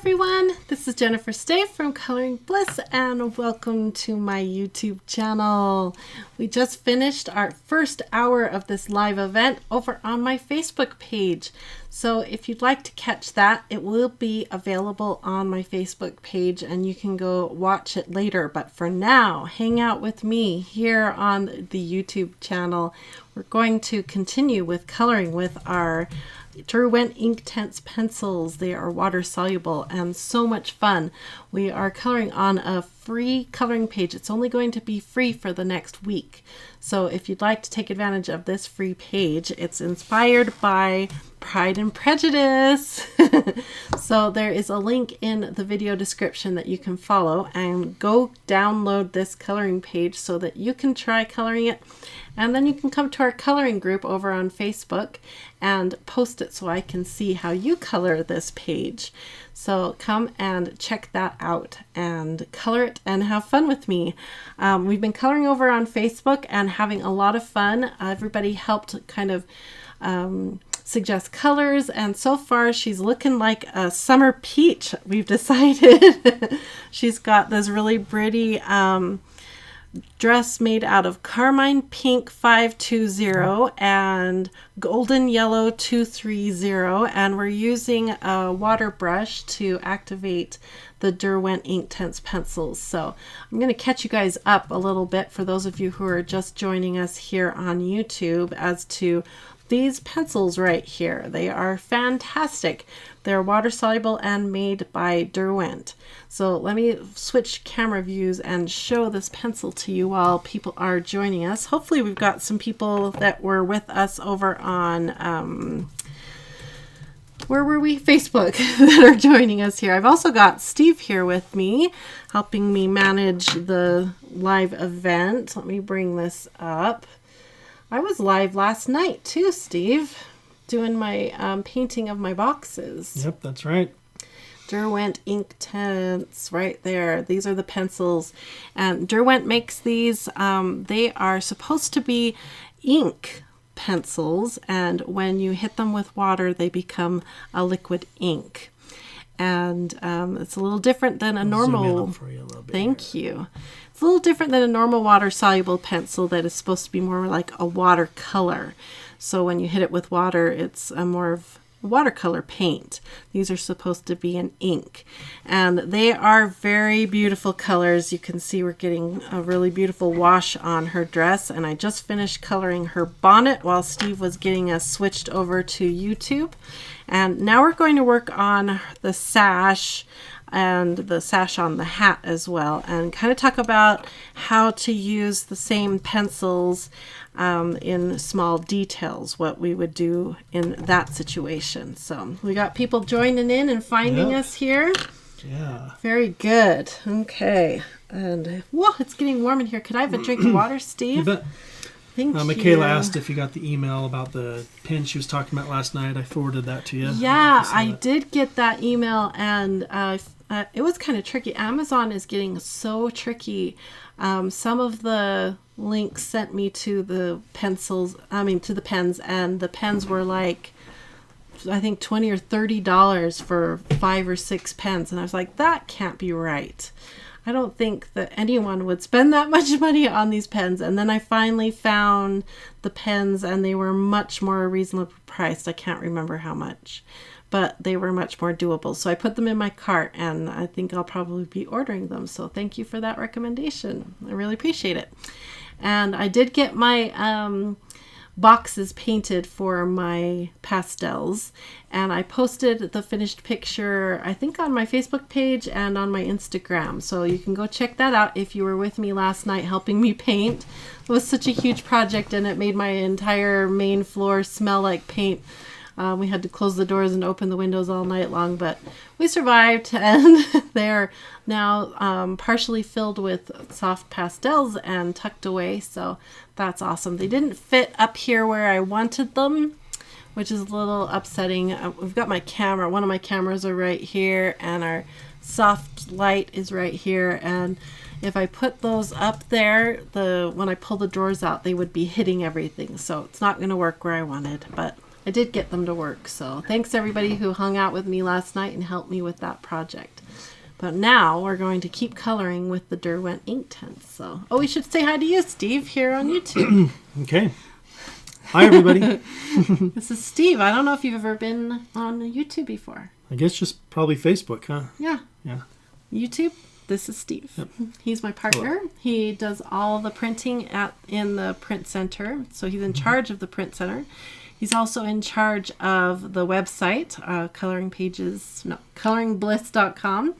everyone, this is Jennifer Stave from Coloring Bliss and welcome to my YouTube channel. We just finished our first hour of this live event over on my Facebook page. So if you'd like to catch that, it will be available on my Facebook page and you can go watch it later. But for now, hang out with me here on the YouTube channel. We're going to continue with coloring with our Derwent Inktense pencils. They are water soluble and so much fun. We are coloring on a free coloring page. It's only going to be free for the next week. So if you'd like to take advantage of this free page, it's inspired by Pride and Prejudice. So there is a link in the video description that you can follow and go download this coloring page so that you can try coloring it. And then you can come to our coloring group over on Facebook and post it so I can see how you color this page. So come and check that out and color it and have fun with me. We've been coloring over on Facebook and having a lot of fun. Everybody helped kind of suggest colors, and so far she's looking like a summer peach, we've decided. She's got this really pretty dress made out of carmine pink 520 and golden yellow 230, and we're using a water brush to activate the Derwent Inktense pencils. So I'm going to catch you guys up a little bit for those of you who are just joining us here on YouTube as to these pencils right here. They are fantastic. They're water soluble and made by Derwent. So let me switch camera views and show this pencil to you while people are joining us. Hopefully we've got some people that were with us over on where were we? Facebook that are joining us here. I've also got Steve here with me, helping me manage the live event. Let me bring this up. I was live last night too, Steve, doing my painting of my boxes. Yep, that's right. Derwent Inktense right there. These are the pencils. And Derwent makes these. They are supposed to be ink pencils, and when you hit them with water, they become a liquid ink. And it's a little different than a normal. Zoom in for you a little bit. Thank you. It's a little different than a normal water-soluble pencil that is supposed to be more like a watercolor. So when you hit it with water, it's a more of watercolor paint. These are supposed to be an ink. And they are very beautiful colors. You can see we're getting a really beautiful wash on her dress. And I just finished coloring her bonnet while Steve was getting us switched over to YouTube. And now we're going to work on the sash and the sash on the hat as well, and kind of talk about how to use the same pencils in small details, what we would do in that situation. So we got people joining in and finding us here. Yeah. Very good. Okay. And whoa, it's getting warm in here. Could I have a drink of water, Steve? You bet. Thank you. Michaela asked if you got the email about the pin she was talking about last night. I forwarded that to you. Yeah, I did get that email, and it was kind of tricky. Amazon is getting so tricky. Some of the links sent me to the pencils, to the pens, and the pens were like, I think $20 or $30 for 5 or 6 pens. And I was like, that can't be right. I don't think that anyone would spend that much money on these pens. And then I finally found the pens, and they were much more reasonably priced. I can't remember how much, but they were much more doable. So I put them in my cart, and I think I'll probably be ordering them. So thank you for that recommendation. I really appreciate it. And I did get my boxes painted for my pastels, and I posted the finished picture, I think, on my Facebook page and on my Instagram. So you can go check that out if you were with me last night helping me paint. It was such a huge project, and it made my entire main floor smell like paint. We had to close the doors and open the windows all night long, but we survived, and they're now partially filled with soft pastels and tucked away, so that's awesome. They didn't fit up here where I wanted them, which is a little upsetting. We've got my camera. One of my cameras are right here, and our soft light is right here, and if I put those up there, when I pull the drawers out, they would be hitting everything, so it's not going to work where I wanted, but I did get them to work. So thanks everybody who hung out with me last night and helped me with that project. But now we're going to keep coloring with the Derwent Inktense. So, we should say hi to you, Steve, here on YouTube. Okay. Hi, everybody. This is Steve. I don't know if you've ever been on YouTube before. I guess just probably Facebook, huh? Yeah. Yeah. YouTube. This is Steve. Yep. He's my partner. Hello. He does all the printing in the print center. So he's in charge of the print center. He's also in charge of the website, coloringbliss.com.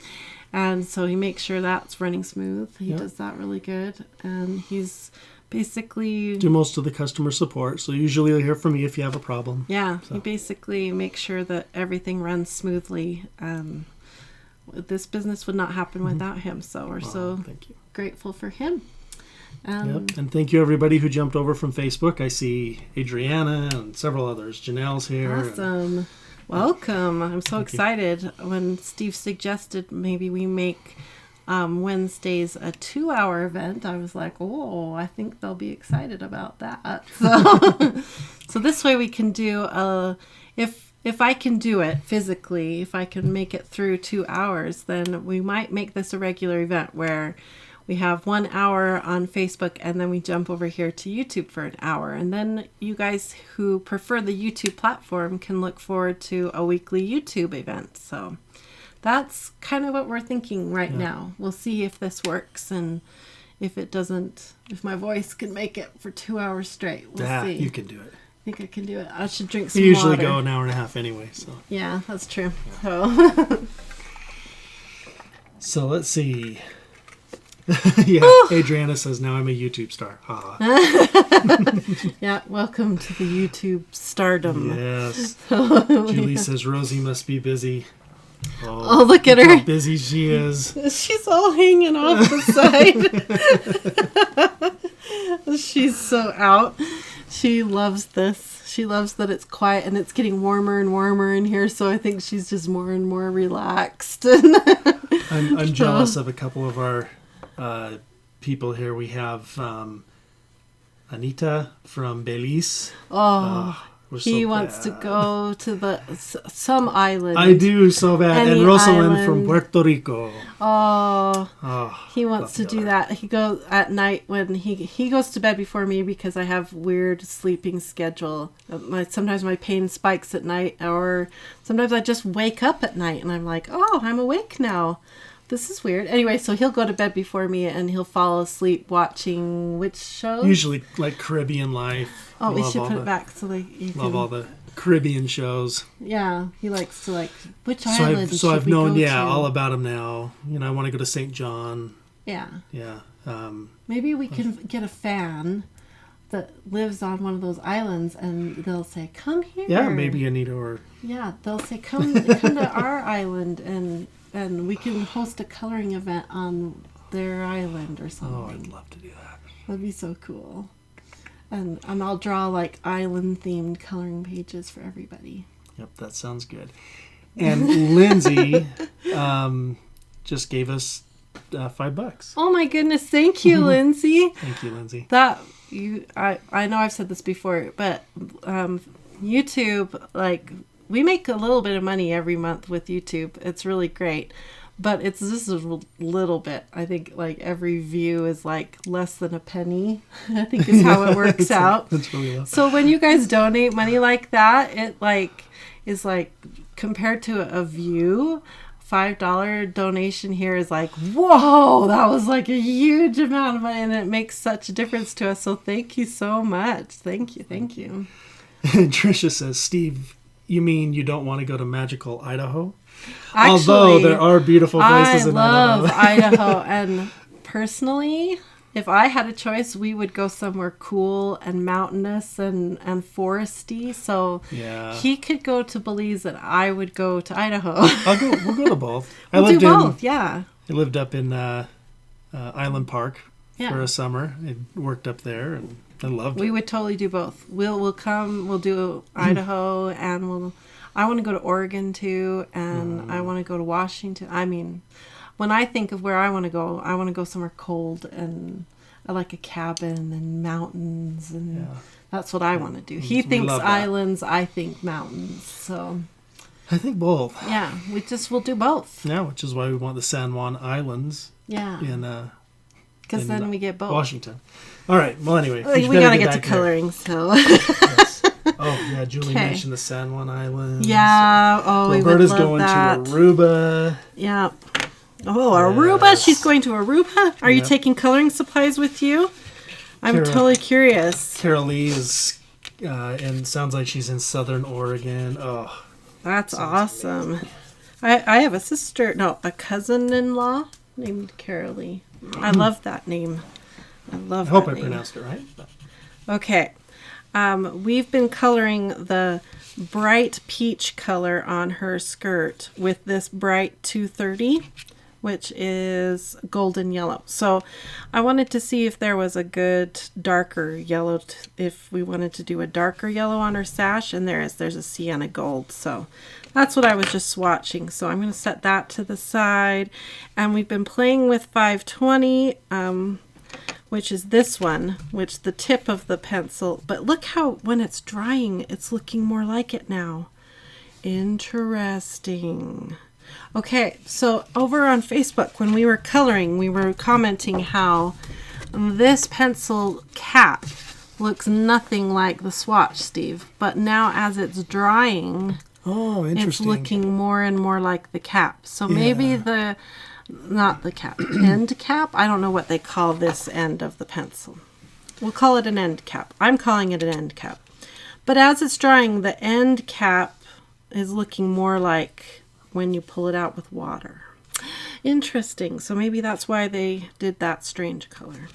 And so he makes sure that's running smooth. He does that really good. And he's basically... do most of the customer support. So usually you'll hear from me if you have a problem. Yeah, so. He basically makes sure that everything runs smoothly. This business would not happen without him. So we're thank you. Grateful for him. Yep. And thank you everybody who jumped over from Facebook. I see Adriana and several others. Janelle's here. Awesome. Welcome. I'm so excited. When Steve suggested maybe we make Wednesdays a 2-hour event, I was like, oh, I think they'll be excited about that. So this way we can do if I can do it physically, if I can make it through 2 hours, then we might make this a regular event where we have 1 hour on Facebook and then we jump over here to YouTube for an hour. And then you guys who prefer the YouTube platform can look forward to a weekly YouTube event. So that's kind of what we're thinking right now. We'll see if this works, and if it doesn't, if my voice can make it for 2 hours straight. We'll see. You can do it. I think I can do it. I should drink some water. You usually water. go an hour and a half anyway. So yeah, that's true. Yeah. So let's see. Yeah, Adriana says now I'm a YouTube star. Yeah, welcome to the YouTube stardom. Yes. Julie says Rosie must be busy. Oh, look at her. How busy she is. She's all hanging off the side. She's so out. She loves this. She loves that it's quiet and it's getting warmer and warmer in here, so I think she's just more and more relaxed. I'm jealous of a couple of our people here. We have Anita from Belize. He wants to go to some island. I do so bad. Any and Rosalind island. from Puerto Rico. He wants to do that. He goes at night when he goes to bed before me because I have weird sleeping schedule. Sometimes my pain spikes at night, or sometimes I just wake up at night and I'm like, oh, I'm awake now. This is weird. Anyway, so he'll go to bed before me and he'll fall asleep watching which shows? Usually like Caribbean Life. Oh, we should put it back so that you can... Love all the Caribbean shows. Yeah, he likes to which island So I've we known, go to? all about him now. I want to go to St. John. Yeah. Yeah. Maybe we can get a fan that lives on one of those islands and they'll say, come here. Yeah, maybe Anita or... Yeah, they'll say, come to our island and we can host a coloring event on their island or something. Oh, I'd love to do that. That'd be so cool. And I'll draw island themed coloring pages for everybody. Yep, that sounds good. And Lindsay just gave us $5. Oh my goodness, thank you, Lindsay. Thank you, Lindsay. I know I've said this before, but YouTube, we make a little bit of money every month with YouTube. It's really great. But it's just a little bit. I think every view is less than a penny. I think is how it works out. That's really low. So when you guys donate money like that, it is compared to a view, $5 donation here is whoa, that was a huge amount of money, and it makes such a difference to us. So thank you so much. Thank you. Tricia says, Steve, you mean you don't want to go to magical Idaho? Actually, although there are beautiful places in Idaho. I love Idaho, and personally, if I had a choice, we would go somewhere cool and mountainous and foresty. So he could go to Belize, and I would go to Idaho. We'll go to both. We'll do both. Yeah. I lived up in Island Park for a summer. I worked up there, and I loved it. We would totally do both. We'll come. We'll do Idaho, and I want to go to Oregon too, and I want to go to Washington. I mean, when I think of where I want to go somewhere cold, and I like a cabin and mountains, and Yeah. that's what I want to do. He We thinks love that. islands, I think mountains. So I think both. yeah, we'll do both. Yeah, which is why we want the San Juan Islands Yeah, in because then we get both. Washington. All right. Well, anyway, We gotta get to coloring. So Yes. Oh yeah, Julie Okay. mentioned the San Juan Islands. yeah. Oh, we would Roberta's love going that. to Aruba. Yeah. Oh, Aruba. Yes. She's going to Aruba. Are you Yep. taking coloring supplies with you? I'm Kara- totally curious. Carol Lee is, and sounds like she's in Southern Oregon. Oh, That's awesome. I have a cousin-in-law named Carolee. I love that name. I love I hope that I name. pronounced it right. Okay. We've been coloring the bright peach color on her skirt with this bright 230, which is golden yellow. So I wanted to see if there was a good darker yellow, if we wanted to do a darker yellow on her sash, and there's a sienna gold. So that's what I was just swatching. So I'm going to set that to the side. And we've been playing with 520, which is this one, which the tip of the pencil, but look how when it's drying, it's looking more like it now. Interesting. Okay, so over on Facebook, when we were coloring, we were commenting how this pencil cap looks nothing like the swatch, Steve, but now as it's drying, Oh, it's interesting. looking more and more like the cap. So maybe not the cap, end cap. I don't know what they call this end of the pencil. We'll call it an end cap. I'm calling it an end cap. But as it's drying, the end cap is looking more like when you pull it out with water. Interesting. So maybe that's why they did that strange color.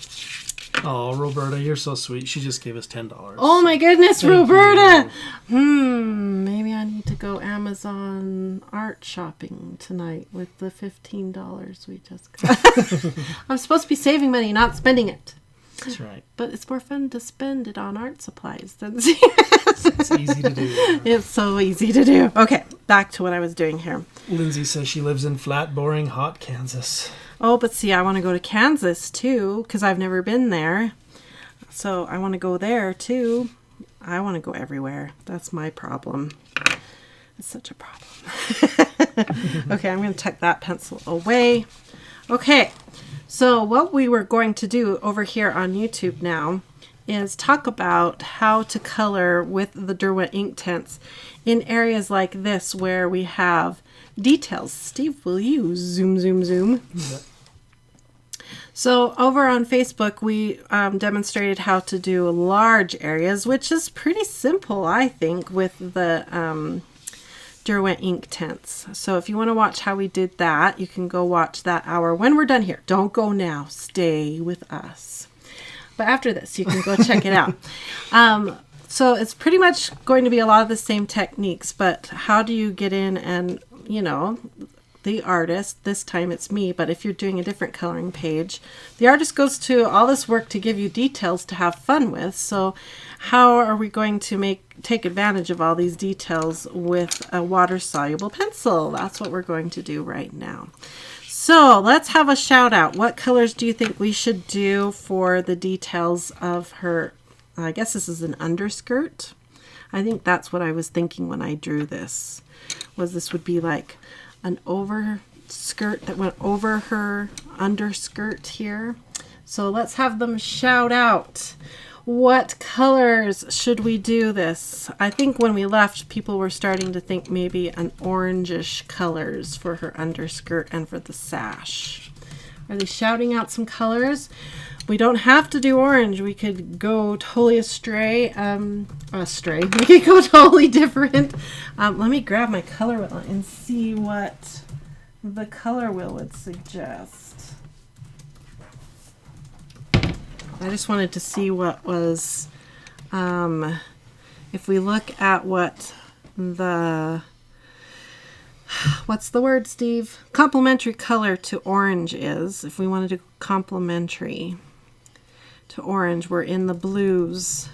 Oh, Roberta, you're so sweet. She just gave us $10. Oh my goodness, Thank Roberta! you. Maybe I need to go Amazon art shopping tonight with the $15 we just got. I'm supposed to be saving money, not spending it. That's right. But it's more fun to spend it on art supplies than see. It's easy to do. It's so easy to do. Okay, back to what I was doing here. Lindsay says she lives in flat, boring, hot Kansas. Oh, but see, I want to go to Kansas too, because I've never been there. So I want to go there too. I want to go everywhere. That's my problem. It's such a problem. Okay, I'm going to tuck that pencil away. Okay, so what we were going to do over here on YouTube now is talk about how to color with the Derwent Inktense in areas like this where we have details. Steve, will you zoom, zoom, zoom? Yeah. So over on Facebook, we demonstrated how to do large areas, which is pretty simple, I think, with the Derwent Inktense. So if you want to watch how we did that, you can go watch that hour when we're done here. Don't go now. Stay with us. But after this, you can go check it out. So it's pretty much going to be a lot of the same techniques, but how do you get in and, the artist, this time it's me, but if you're doing a different coloring page, the artist goes to all this work to give you details to have fun with. So how are we going to take advantage of all these details with a water-soluble pencil? That's what we're going to do right now. So let's have a shout out. What colors do you think we should do for the details of her, I guess this is an underskirt. I think that's what I was thinking when I drew this, was this would be like an overskirt that went over her underskirt here. So let's have them shout out. What colors should we do this? I think when we left, people were starting to think maybe an orangish colors for her underskirt and for the sash. Are they shouting out some colors? We don't have to do orange. We could go totally astray. We could go totally different. Let me grab my color wheel and see what the color wheel would suggest. I just wanted to see what was, if we look at what what's the word, Steve? Complementary color to orange is. If we want to do complementary to orange, we're in the blues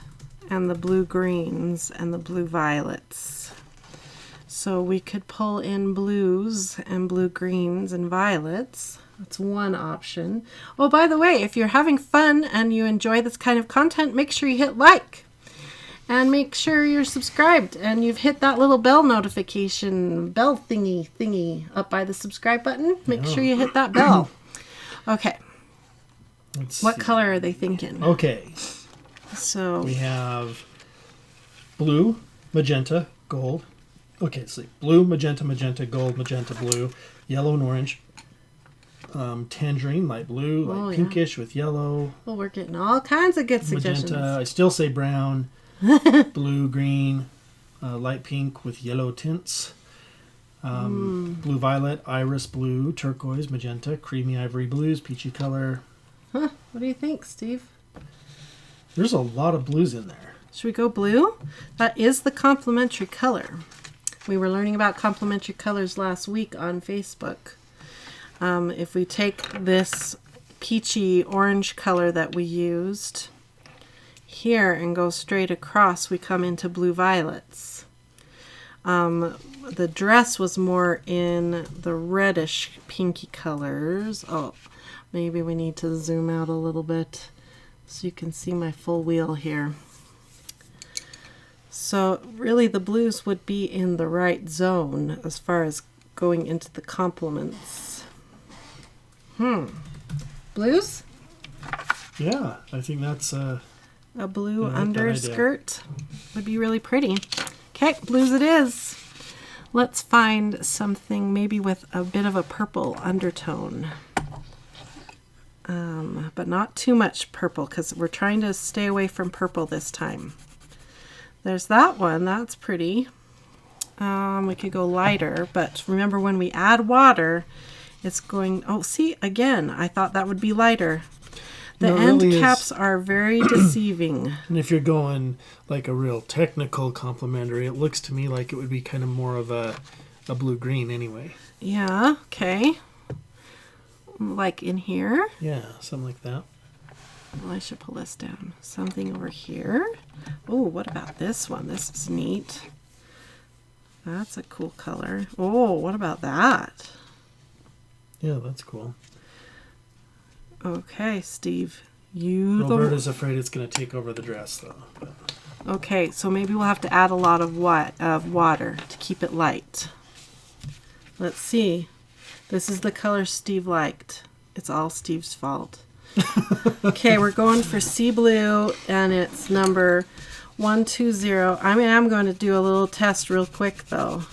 and the blue greens and the blue violets. So we could pull in blues and blue greens and violets. That's one option. Oh, by the way, if you're having fun and you enjoy this kind of content, make sure you hit like. And make sure you're subscribed and you've hit that little bell notification, bell thingy up by the subscribe button. Make sure you hit that bell. Okay. What color are they thinking? Okay. So we have blue, magenta, gold. Okay, so blue, magenta, magenta, gold, magenta, blue, yellow and orange. Tangerine, light blue, light pinkish with yellow. Well, we're getting all kinds of good suggestions. Magenta, I still say brown. Blue, green, light pink with yellow tints. Blue violet, iris blue, turquoise, magenta, creamy ivory blues, peachy color. Huh? What do you think, Steve? There's a lot of blues in there. Should we go blue? That is the complementary color. We were learning about complementary colors last week on Facebook. If we take this peachy orange color that we used here and go straight across, we come into blue violets. The dress was more in the reddish pinky colors. Oh, maybe we need to zoom out a little bit so you can see my full wheel here. So really the blues would be in the right zone as far as going into the complements. Blues? Yeah, I think that's a blue underskirt would be really pretty. Okay, blues it is. Let's find something maybe with a bit of a purple undertone. But not too much purple because we're trying to stay away from purple this time. There's that one. That's pretty. We could go lighter, but remember when we add water, it's going... Oh, see, again, I thought that would be lighter. The end really caps are very deceiving. And if you're going like a real technical complementary, it looks to me like it would be kind of more of a blue-green anyway. Yeah, okay. Like in here? Yeah, something like that. Well, I should pull this down. Something over here. Oh, what about this one? This is neat. That's a cool color. Oh, what about that? Yeah, that's cool. Okay, Steve. Roberta's afraid it's going to take over the dress, though. But. Okay, so maybe we'll have to add a lot of water to keep it light. Let's see. This is the color Steve liked. It's all Steve's fault. Okay, we're going for sea blue, and it's number 120. I'm going to do a little test real quick, though,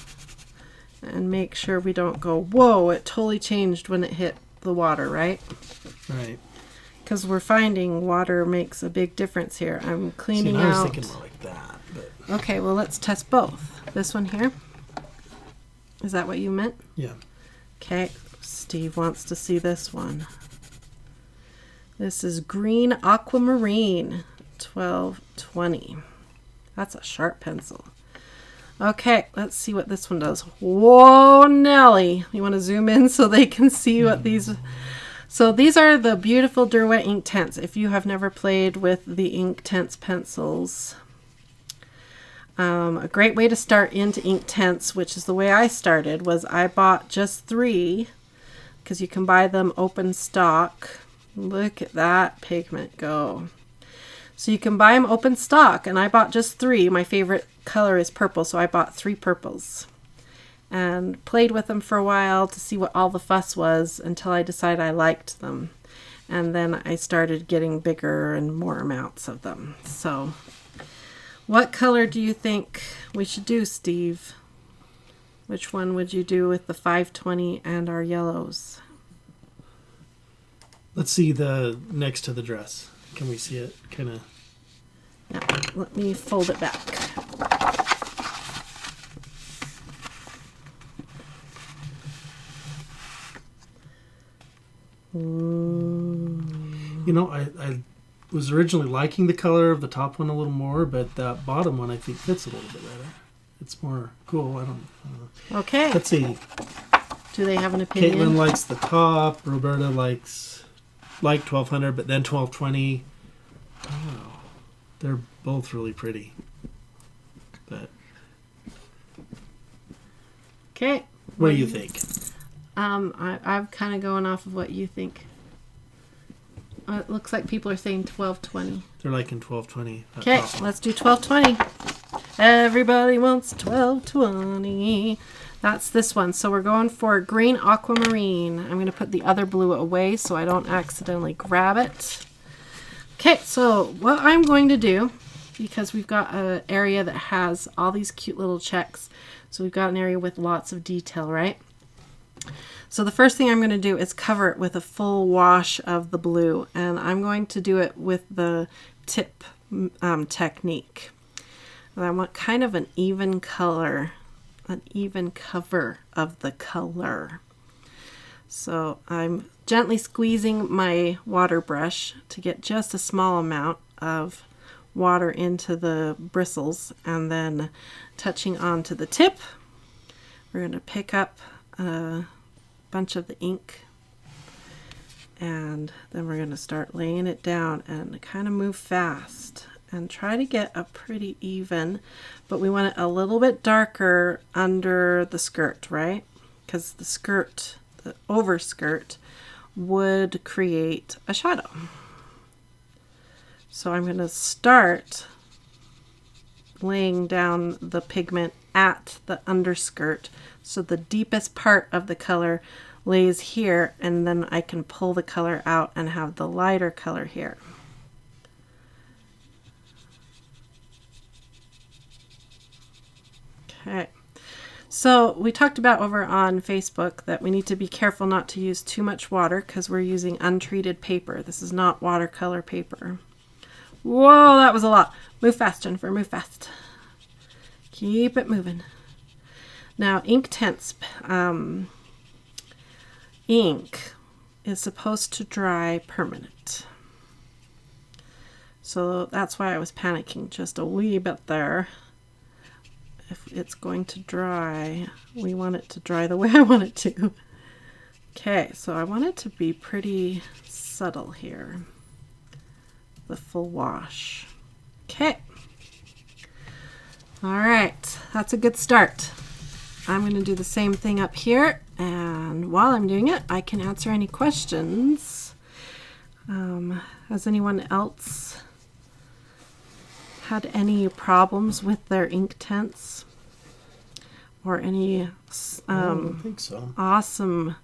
and make sure we don't go, whoa, it totally changed when it hit the water, right? Right. Because we're finding water makes a big difference here. I'm cleaning out. I was thinking more like that. But. Okay, well, let's test both. This one here. Is that what you meant? Yeah. Okay, Steve wants to see this one. This is green aquamarine, 1220. That's a sharp pencil. Okay, let's see what this one does. Whoa, Nelly. You want to zoom in so they can see what these... So these are the beautiful Derwent Inktense. If you have never played with the Inktense pencils, a great way to start into Inktense, which is the way I started, was I bought just 3 because you can buy them open stock. Look at that pigment go. So you can buy them open stock, and I bought just 3. My favorite color is purple, so I bought 3 purples. And played with them for a while to see what all the fuss was until I decided I liked them. And then I started getting bigger and more amounts of them. So what color do you think we should do, Steve? Which one would you do with the 520 and our yellows? Let's see the next to the dress. Can we see it? Kind of. Yeah, let me fold it back. Ooh. You know, I was originally liking the color of the top one a little more, but that bottom one I think fits a little bit better. It's more cool. I don't know. Okay. Let's see. Do they have an opinion? Caitlin likes the top. Roberta likes 1200, but then 1220. Oh, they're both really pretty. But Okay. What do you think? I'm kind of going off of what you think. It looks like people are saying 1220. They're liking 1220. Okay, let's do 1220. Everybody wants 1220. That's this one. So we're going for green aquamarine. I'm going to put the other blue away so I don't accidentally grab it. Okay, so what I'm going to do, because we've got an area that has all these cute little checks, so we've got an area with lots of detail, right? So the first thing I'm going to do is cover it with a full wash of the blue, and I'm going to do it with the tip technique. And I want kind of an even color, an even cover of the color. So I'm gently squeezing my water brush to get just a small amount of water into the bristles, and then touching onto the tip, we're going to pick up a bunch of the ink, and then we're going to start laying it down and kind of move fast and try to get a pretty even, but we want it a little bit darker under the skirt, right? Because the skirt, the overskirt, would create a shadow. So I'm going to start laying down the pigment at the underskirt, so the deepest part of the color lays here, and then I can pull the color out and have the lighter color here. Okay, so we talked about over on Facebook that we need to be careful not to use too much water because we're using untreated paper. This is not watercolor paper. Whoa, that was a lot. Move fast, Jennifer, move fast. Keep it moving. Now, Inktense ink is supposed to dry permanent. So that's why I was panicking just a wee bit there. If it's going to dry, we want it to dry the way I want it to. Okay, so I want it to be pretty subtle here. The full wash. Okay. All right, that's a good start. I'm going to do the same thing up here, and while I'm doing it, I can answer any questions. Has anyone else had any problems with their Inktense? Or any I don't think so. awesome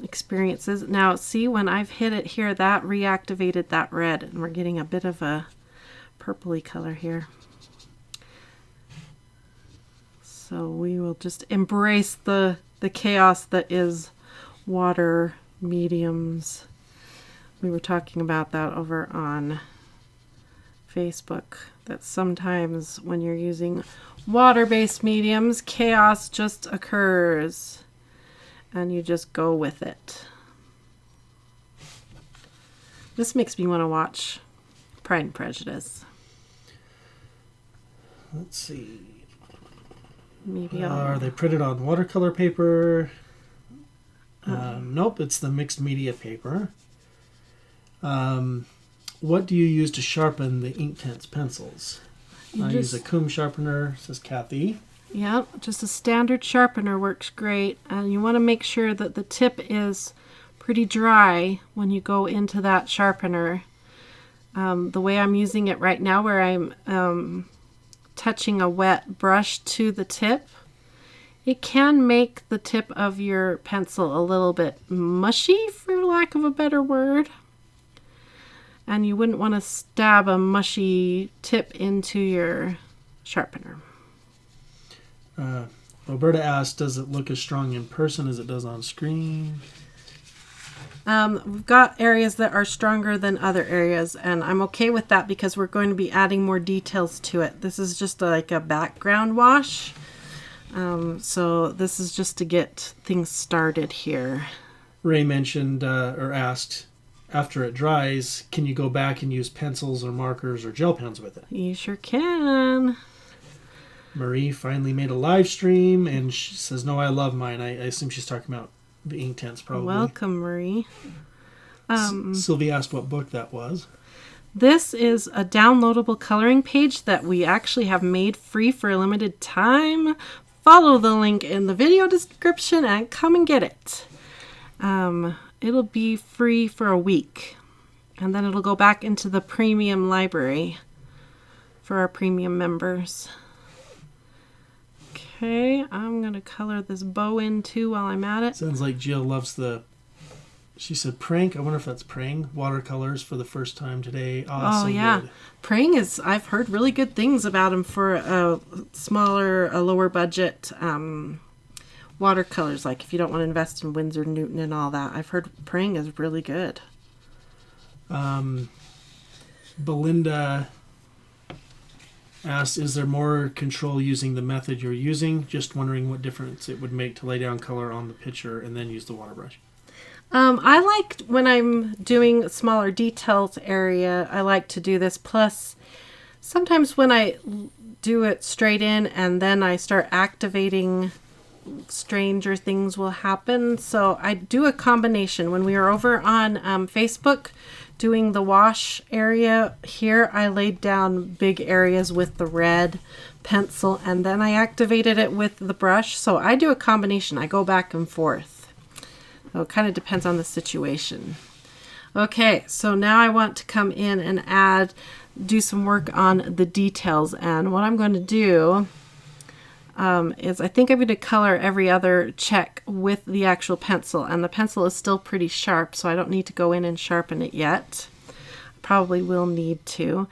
experiences? Now, see, when I've hit it here, that reactivated that red, and we're getting a bit of a purpley color here. So we will just embrace the chaos that is water mediums. We were talking about that over on Facebook, that sometimes when you're using water-based mediums, chaos just occurs and you just go with it. This makes me want to watch Pride and Prejudice. Let's see. Maybe Are they printed on watercolor paper? Nope, it's the mixed media paper. What do you use to sharpen the Inktense pencils? I use a comb sharpener, says Kathy. Yeah, just a standard sharpener works great. And you want to make sure that the tip is pretty dry when you go into that sharpener. The way I'm using it right now, where I'm touching a wet brush to the tip, it can make the tip of your pencil a little bit mushy, for lack of a better word. And you wouldn't want to stab a mushy tip into your sharpener. Roberta asked, does it look as strong in person as it does on screen? We've got areas that are stronger than other areas, and I'm okay with that because we're going to be adding more details to it. This is just like a background wash. So this is just to get things started here. Ray mentioned or asked, after it dries, can you go back and use pencils or markers or gel pens with it? You sure can. Marie finally made a live stream, and she says, no, I love mine. I assume she's talking about the Inktense, probably. Welcome, Marie. Sylvie asked what book that was. This is a downloadable coloring page that we actually have made free for a limited time. Follow the link in the video description and come and get it. It'll be free for a week, and then it'll go back into the premium library for our premium members. Okay, I'm going to color this bow in too while I'm at it. Sounds like Jill loves she said prank. I wonder if that's praying watercolors for the first time today. Oh, yeah. Good. Praying I've heard really good things about them for a lower budget watercolors. Like if you don't want to invest in Winsor Newton and all that. I've heard Praying is really good. Belinda asked, is there more control using the method you're using? Just wondering what difference it would make to lay down color on the picture and then use the water brush. I like when I'm doing smaller details area, I like to do this. Plus, sometimes when I do it straight in and then I start activating, stranger things will happen. So I do a combination. When we were over on Facebook doing the wash area here, I laid down big areas with the red pencil and then I activated it with the brush. So I do a combination. I go back and forth. So it kind of depends on the situation. Okay, so now I want to come in and do some work on the details. And what I'm going to do is I think I'm going to color every other check with the actual pencil. And the pencil is still pretty sharp, so I don't need to go in and sharpen it yet. Probably will need to.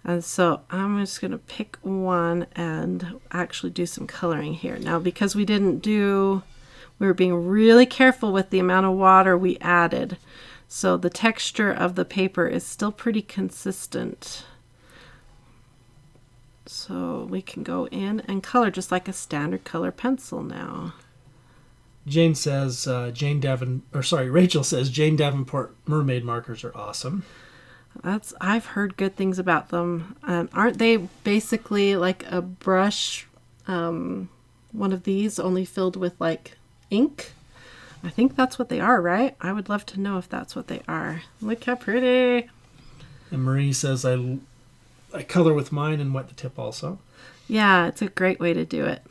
And so I'm just going to pick one and actually do some coloring here. Now, because we were being really careful with the amount of water we added. So the texture of the paper is still pretty consistent. So we can go in and color just like a standard color pencil now. Rachel says Jane Davenport mermaid markers are awesome. I've heard good things about them. Aren't they basically like a brush, one of these only filled with like ink? I think that's what they are, right? I would love to know if that's what they are. Look how pretty. And Marie says I color with mine and wet the tip also. Yeah, it's a great way to do it.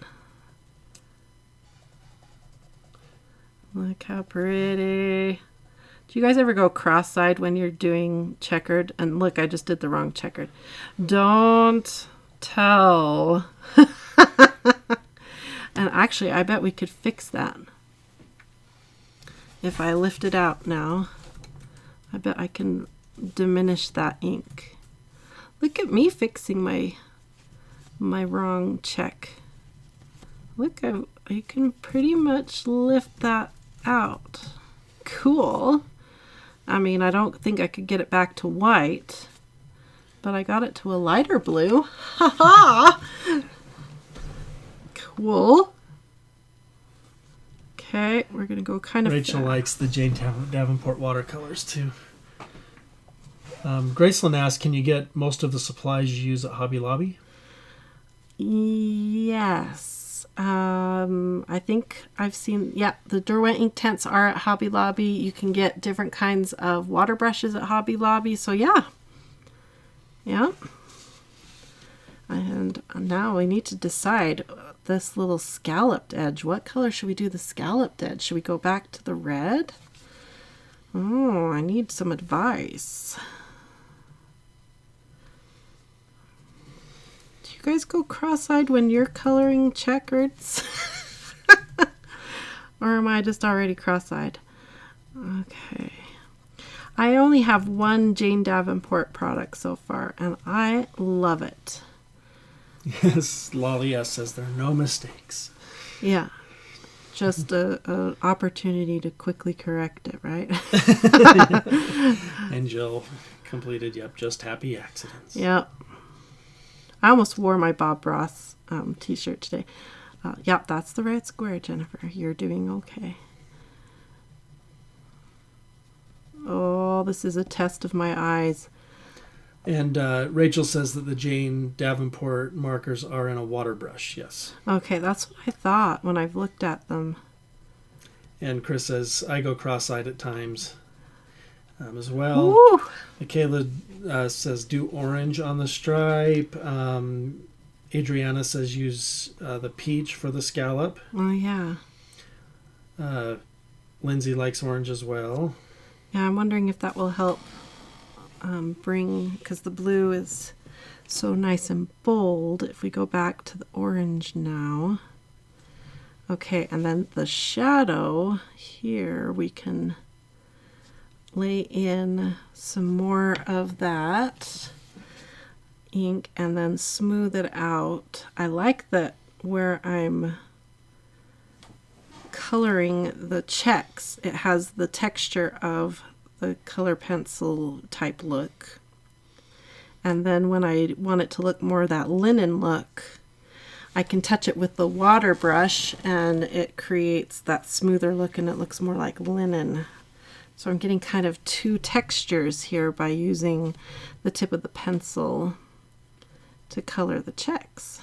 Look how pretty. Do you guys ever go cross-eyed when you're doing checkered? And look, I just did the wrong checkered. Don't tell. And actually, I bet we could fix that. If I lift it out now, I bet I can diminish that ink. Look at me fixing my wrong check. Look, I can pretty much lift that out. Cool. I mean, I don't think I could get it back to white, but I got it to a lighter blue. Ha ha! Cool. Okay, we're going to go kind of... Rachel likes the Jane Davenport watercolors too. Graceland asks, can you get most of the supplies you use at Hobby Lobby? Yes. I think I've seen... Yeah, the Derwent Inktense are at Hobby Lobby. You can get different kinds of water brushes at Hobby Lobby. So yeah. Yeah. And now we need to decide this little scalloped edge. What color should we do the scalloped edge? Should we go back to the red? Oh, I need some advice. Do you guys go cross-eyed when you're coloring checkers? Or am I just already cross-eyed? Okay. I only have one Jane Davenport product so far, and I love it. Yes, Lolly S says there are no mistakes. Yeah. Just an opportunity to quickly correct it, right? And Jill completed, yep, just happy accidents. Yep. I almost wore my Bob Ross t-shirt today. Yep, that's the red square, Jennifer. You're doing okay. Oh, this is a test of my eyes. And Rachel says that the Jane Davenport markers are in a water brush, yes. Okay, that's what I thought when I've looked at them. And Chris says, I go cross-eyed at times as well. Ooh. Michaela says do orange on the stripe. Adriana says use the peach for the scallop. Oh, yeah. Lindsay likes orange as well. Yeah, I'm wondering if that will help bring, because the blue is so nice and bold. If we go back to the orange now. Okay, and then the shadow here, we can lay in some more of that ink and then smooth it out. I like that where I'm coloring the checks, it has the texture of the color pencil type look. And then when I want it to look more that linen look, I can touch it with the water brush and it creates that smoother look and it looks more like linen. So I'm getting kind of two textures here by using the tip of the pencil to color the checks.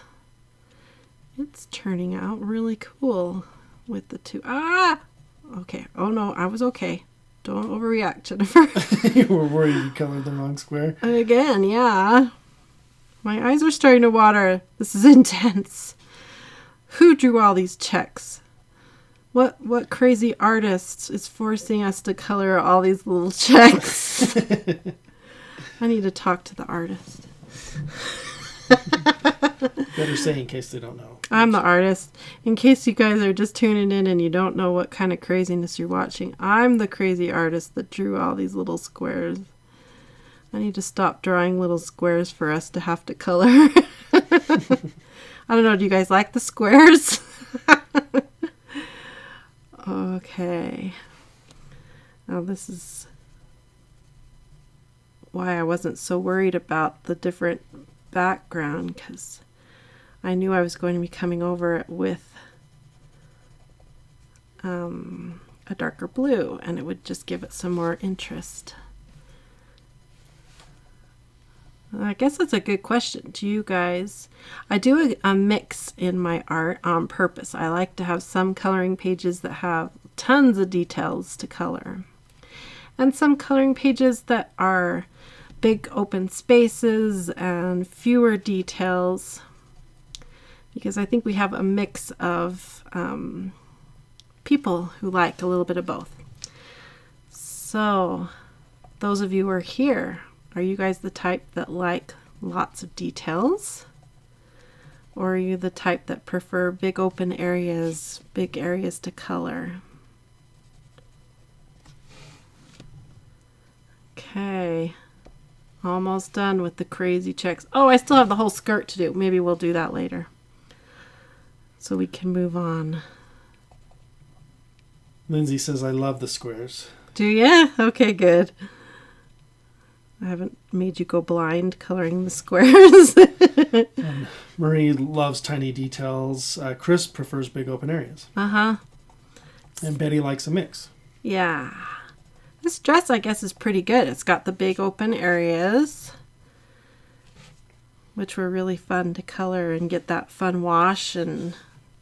It's turning out really cool with the two. Ah! Okay. Oh no, I was okay. Don't overreact, Jennifer. You were worried you colored the wrong square. Again, yeah. My eyes are starting to water. This is intense. Who drew all these checks? What crazy artist is forcing us to color all these little checks? I need to talk to the artist. Better say in case they don't know. I'm the artist. In case you guys are just tuning in and you don't know what kind of craziness you're watching, I'm the crazy artist that drew all these little squares. I need to stop drawing little squares for us to have to color. I don't know, do you guys like the squares? Okay. Now this is why I wasn't so worried about the different background, because I knew I was going to be coming over it with a darker blue, and it would just give it some more interest. I guess that's a good question. Do you guys... I do a mix in my art on purpose. I like to have some coloring pages that have tons of details to color, and some coloring pages that are big open spaces and fewer details, because I think we have a mix of people who like a little bit of both. So those of you who are here, are you guys the type that like lots of details? Or are you the type that prefer big open areas, big areas to color? Okay. Almost done with the crazy checks. Oh, I still have the whole skirt to do. Maybe we'll do that later, so we can move on. Lindsay says, I love the squares. Do ya? Okay, good. I haven't made you go blind coloring the squares. Marie loves tiny details. Chris prefers big open areas. Uh-huh. And Betty likes a mix. Yeah. This dress, I guess, is pretty good. It's got the big open areas, which were really fun to color and get that fun wash and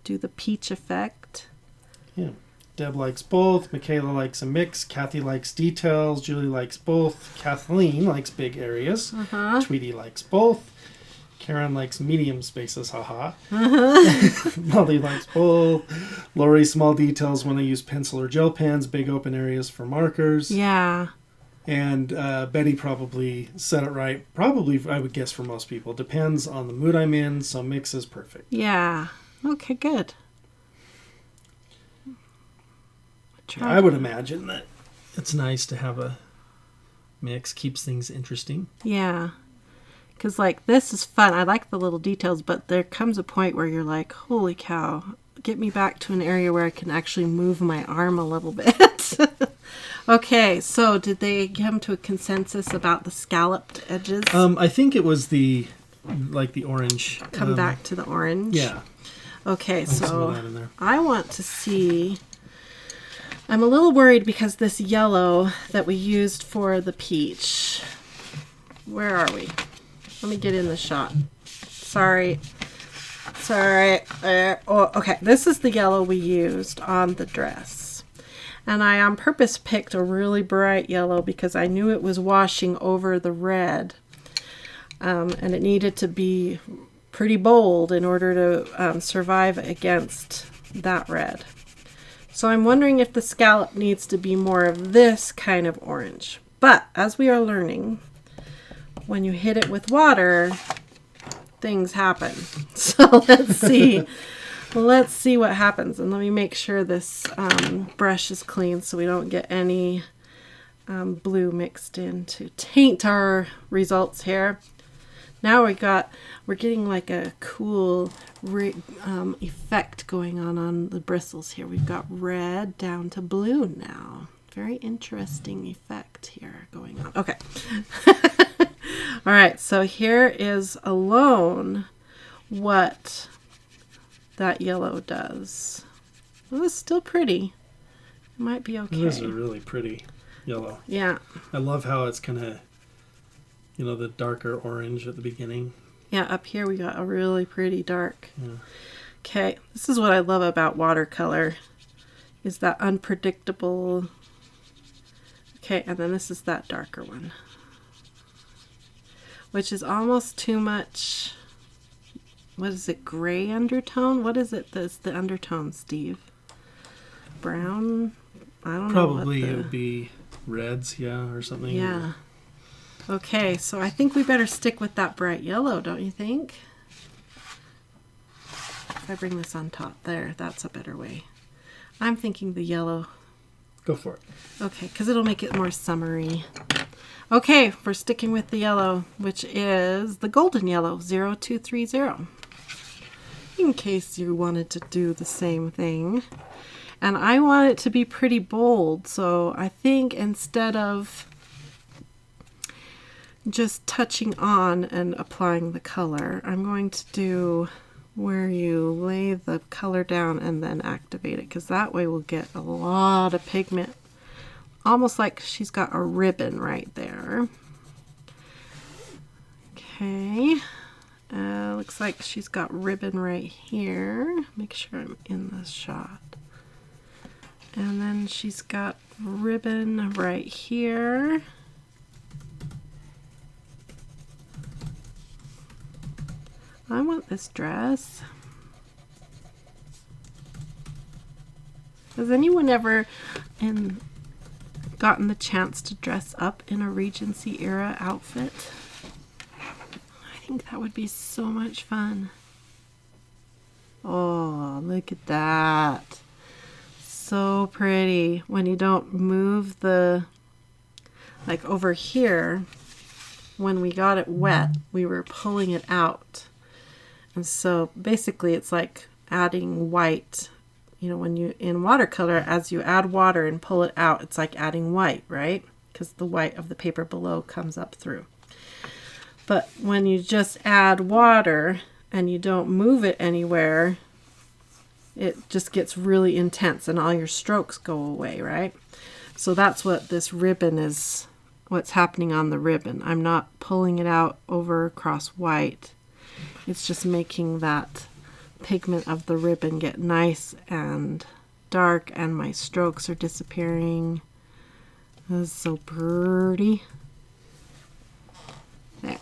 do the peach effect. Yeah. Deb likes both. Michaela likes a mix. Kathy likes details. Julie likes both. Kathleen likes big areas. Uh-huh. Tweety likes both. Karen likes medium spaces, haha. Uh-huh. Molly likes both. Lori, small details when I use pencil or gel pens. Big open areas for markers. Yeah. And Betty probably said it right. Probably, I would guess, for most people. Depends on the mood I'm in, so mix is perfect. Yeah. Okay, good. I would imagine that it's nice to have a mix. Keeps things interesting. Yeah. Because, like, this is fun. I like the little details, but there comes a point where you're like, holy cow, get me back to an area where I can actually move my arm a little bit. Okay, so did they come to a consensus about the scalloped edges? I think it was the orange. Come back to the orange? Yeah. Okay, Some of so that in there. I want to see... I'm a little worried because this yellow that we used for the peach... Where are we? Let me get in the shot. Sorry. Okay, this is the yellow we used on the dress. And I on purpose picked a really bright yellow because I knew it was washing over the red. And it needed to be pretty bold in order to survive against that red. So I'm wondering if the scallop needs to be more of this kind of orange. But as we are learning, when you hit it with water, things happen. So let's see. Let's see what happens. And let me make sure this brush is clean so we don't get any blue mixed in to taint our results here. Now we're getting like a cool effect going on the bristles here. We've got red down to blue now. Very interesting effect here going on. Okay. All right, so here is alone what that yellow does. Well, it's still pretty. It might be okay. This is a really pretty yellow. Yeah. I love how it's kind of, the darker orange at the beginning. Yeah, up here we got a really pretty dark. Yeah. Okay, this is what I love about watercolor, is that unpredictable. Okay, and then this is that darker one, which is almost too much. What is it, gray undertone? What is it that's the undertone, Steve? Brown? I don't know. Probably it would be reds, or something. Yeah. Okay, so I think we better stick with that bright yellow, don't you think? If I bring this on top there, that's a better way. I'm thinking the yellow. Go for it. Okay, because it'll make it more summery. Okay, we're sticking with the yellow, which is the golden yellow, 0230. In case you wanted to do the same thing. And I want it to be pretty bold, so I think instead of just touching on and applying the color, I'm going to do where you lay the color down and then activate it, because that way we'll get a lot of pigment, almost like she's got a ribbon right there. Okay, looks like she's got ribbon right here. Make sure I'm in the shot. And then she's got ribbon right here. I want this dress. Has anyone ever gotten the chance to dress up in a Regency era outfit? I think that would be so much fun. Oh, look at that. So pretty. When you don't move the, like over here, when we got it wet, we were pulling it out. And so basically it's like adding white, when you, in watercolor, as you add water and pull it out, it's like adding white, right? Because the white of the paper below comes up through. But when you just add water and you don't move it anywhere, it just gets really intense and all your strokes go away, right? So that's what this ribbon is, what's happening on the ribbon. I'm not pulling it out over across white. It's just making that pigment of the ribbon get nice and dark, and my strokes are disappearing. This is so pretty. There.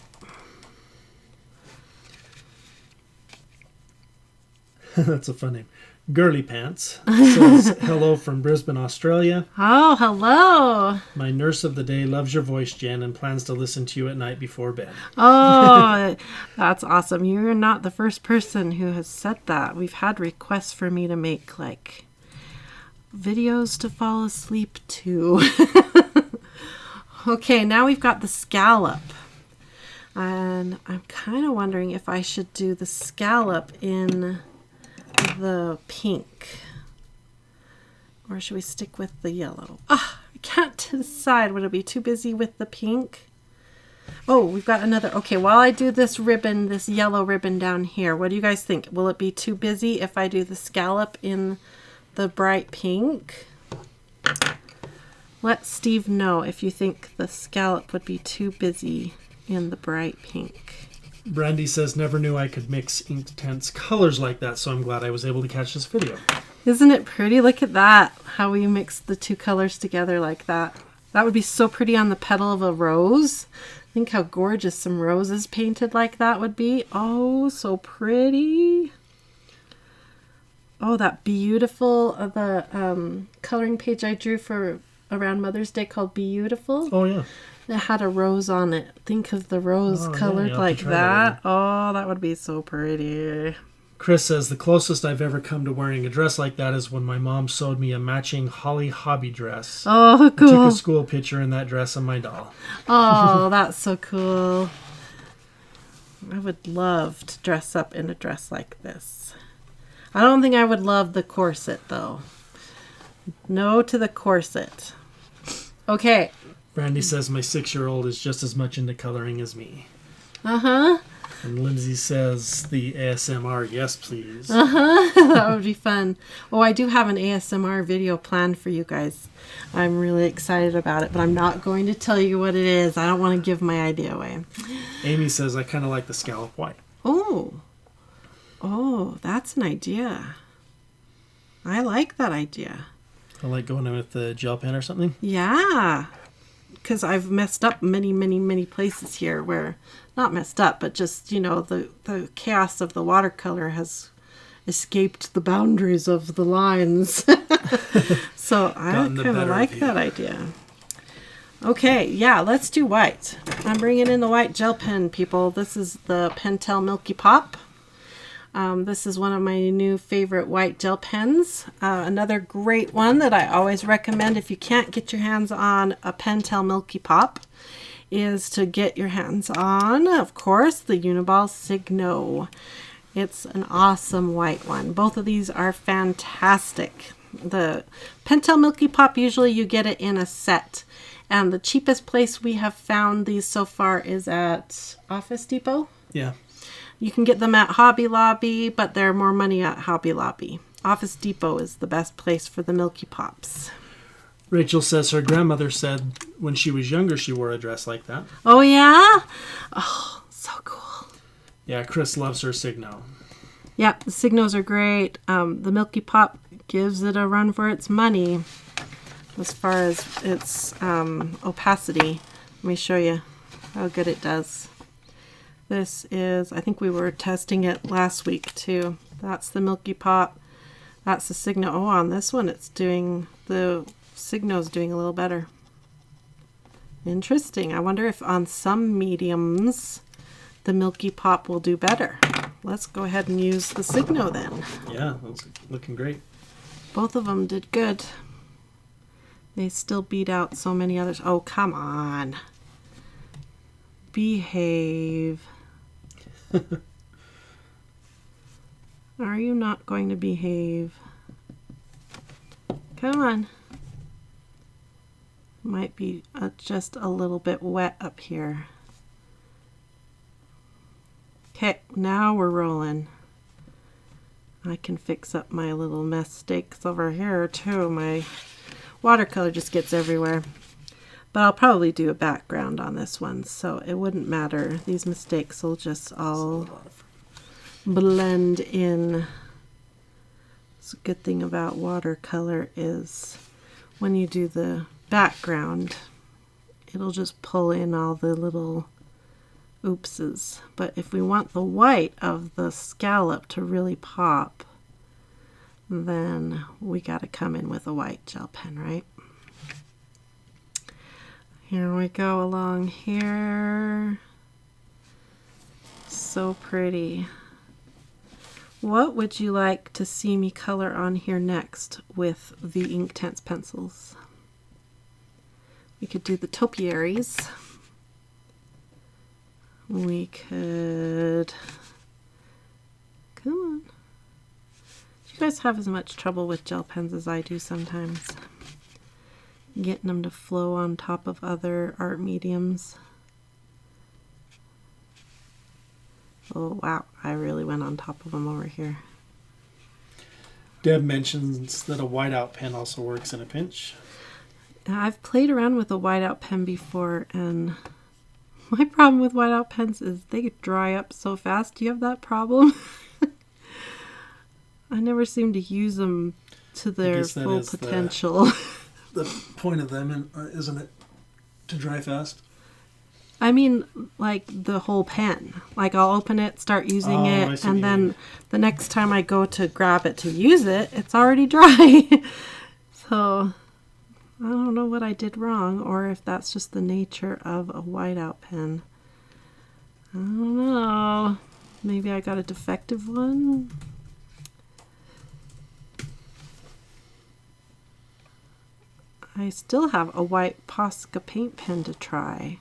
That's a fun name. Girly Pants says, hello from Brisbane, Australia. Oh, hello. My nurse of the day loves your voice, Jen, and plans to listen to you at night before bed. Oh, that's awesome. You're not the first person who has said that. We've had requests for me to make, like, videos to fall asleep to. Okay, now we've got the scallop. And I'm kind of wondering if I should do the scallop in the pink, or should we stick with the yellow? I can't decide. Would it be too busy with the pink? Oh, we've got another. Okay, while I do this ribbon, this yellow ribbon down here, what do you guys think? Will it be too busy if I do the scallop in the bright pink? Let Steve know if you think the scallop would be too busy in the bright pink. Brandy says, never knew I could mix Inktense colors like that, so I'm glad I was able to catch this video. Isn't it pretty? Look at that. How we mix the two colors together like that. That would be so pretty on the petal of a rose. Think how gorgeous some roses painted like that would be. Oh, so pretty. Oh, that beautiful, the coloring page I drew for around Mother's Day called Beautiful. Oh, yeah. It had a rose on it. Think of the rose colored like that. Oh, that would be so pretty. Chris says, the closest I've ever come to wearing a dress like that is when my mom sewed me a matching Holly hobby dress. Oh, cool. I took a school picture in that dress of my doll. Oh, that's so cool. I would love to dress up in a dress like this. I don't think I would love the corset, though. No to the corset. Okay. Brandy says, my 6-year-old is just as much into coloring as me. Uh-huh. And Lindsay says, the ASMR, yes, please. That would be fun. Oh, I do have an ASMR video planned for you guys. I'm really excited about it, but I'm not going to tell you what it is. I don't want to give my idea away. Amy says, I kind of like the scallop white. Oh, that's an idea. I like that idea. I like going in with the gel pen or something. Yeah. Because I've messed up many places here where, not messed up, but just, the chaos of the watercolor has escaped the boundaries of the lines. So I kind of like that idea. Okay, yeah, let's do white. I'm bringing in the white gel pen, people. This is the Pentel Milky Pop. This is one of my new favorite white gel pens. Another great one that I always recommend if you can't get your hands on a Pentel Milky Pop is to get your hands on, of course, the Uniball Signo. It's an awesome white one. Both of these are fantastic. The Pentel Milky Pop, usually you get it in a set. And the cheapest place we have found these so far is at Office Depot. Yeah. You can get them at Hobby Lobby, but they're more money at Hobby Lobby. Office Depot is the best place for the Milky Pops. Rachel says her grandmother said when she was younger she wore a dress like that. Oh, yeah? Oh, so cool. Yeah, Chris loves her Signo. Yeah, the Signos are great. The Milky Pop gives it a run for its money as far as its opacity. Let me show you how good it does. This is, I think we were testing it last week too. That's the Milky Pop. That's the Signo. Oh, on this one it's doing, the Signo's doing a little better. Interesting. I wonder if on some mediums the Milky Pop will do better. Let's go ahead and use the Signo then. Yeah, that's looking great. Both of them did good. They still beat out so many others. Oh, come on. Behave. Are you not going to behave? Come on. Might be just a little bit wet up here. Okay, now we're rolling. I can fix up my little mistakes over here too. My watercolor just gets everywhere. But I'll probably do a background on this one, so it wouldn't matter. These mistakes will just all blend in. So a good thing about watercolor is when you do the background, it'll just pull in all the little oopses. But if we want the white of the scallop to really pop, then we got to come in with a white gel pen, right? Here we go along here. So pretty. What would you like to see me color on here next with the Inktense pencils? We could do the topiaries. We could... Come on. You guys have as much trouble with gel pens as I do sometimes. Getting them to flow on top of other art mediums. Oh wow, I really went on top of them over here. Deb mentions that a whiteout pen also works in a pinch. I've played around with a whiteout pen before, and my problem with whiteout pens is they dry up so fast. Do you have that problem? I never seem to use them to their guess that full is potential. The point of them, isn't it, to dry fast? I mean, like the whole pen. Like I'll open it, start using I it, see what and you then mean. the next time I go to grab it to use it, it's already dry. So I don't know what I did wrong, or if that's just the nature of a whiteout pen. I don't know. Maybe I got a defective one. I still have a white Posca paint pen to try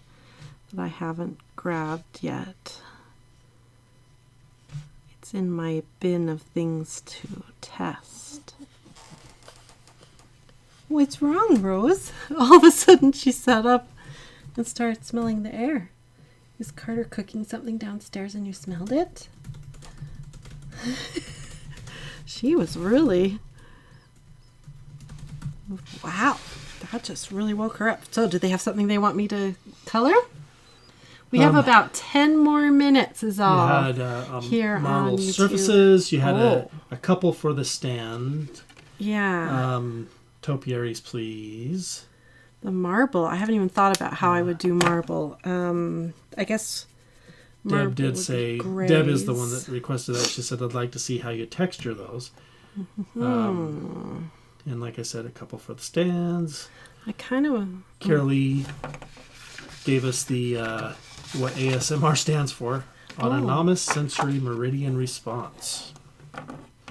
that I haven't grabbed yet. It's in my bin of things to test. What's wrong, Rose? All of a sudden she sat up and started smelling the air. Is Carter cooking something downstairs and you smelled it? She was really... Wow, that just really woke her up. So do they have something they want me to color? We have about 10 more minutes is all. You had here marble on YouTube. surfaces. You had a couple for the stand. Yeah. Topiaries, please. The marble. I haven't even thought about how I would do marble. I guess marble Deb did would say, be grays. Deb is the one that requested that. She said, I'd like to see how you texture those. And like I said, a couple for the stands. I kind of... Carolee gave us the what ASMR stands for. Autonomous Sensory Meridian Response.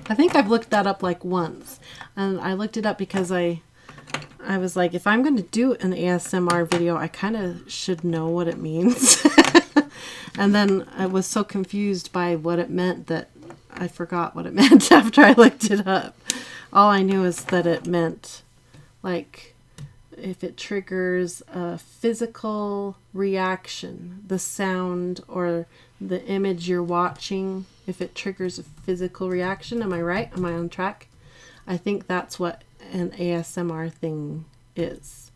I think I've looked that up like once. And I looked it up because I was like, if I'm going to do an ASMR video, I kind of should know what it means. And then I was so confused by what it meant that I forgot what it meant after I looked it up. All I knew is that it meant, like, if it triggers a physical reaction, the sound or the image you're watching, if it triggers a physical reaction. Am I right? Am I on track? I think that's what an ASMR thing is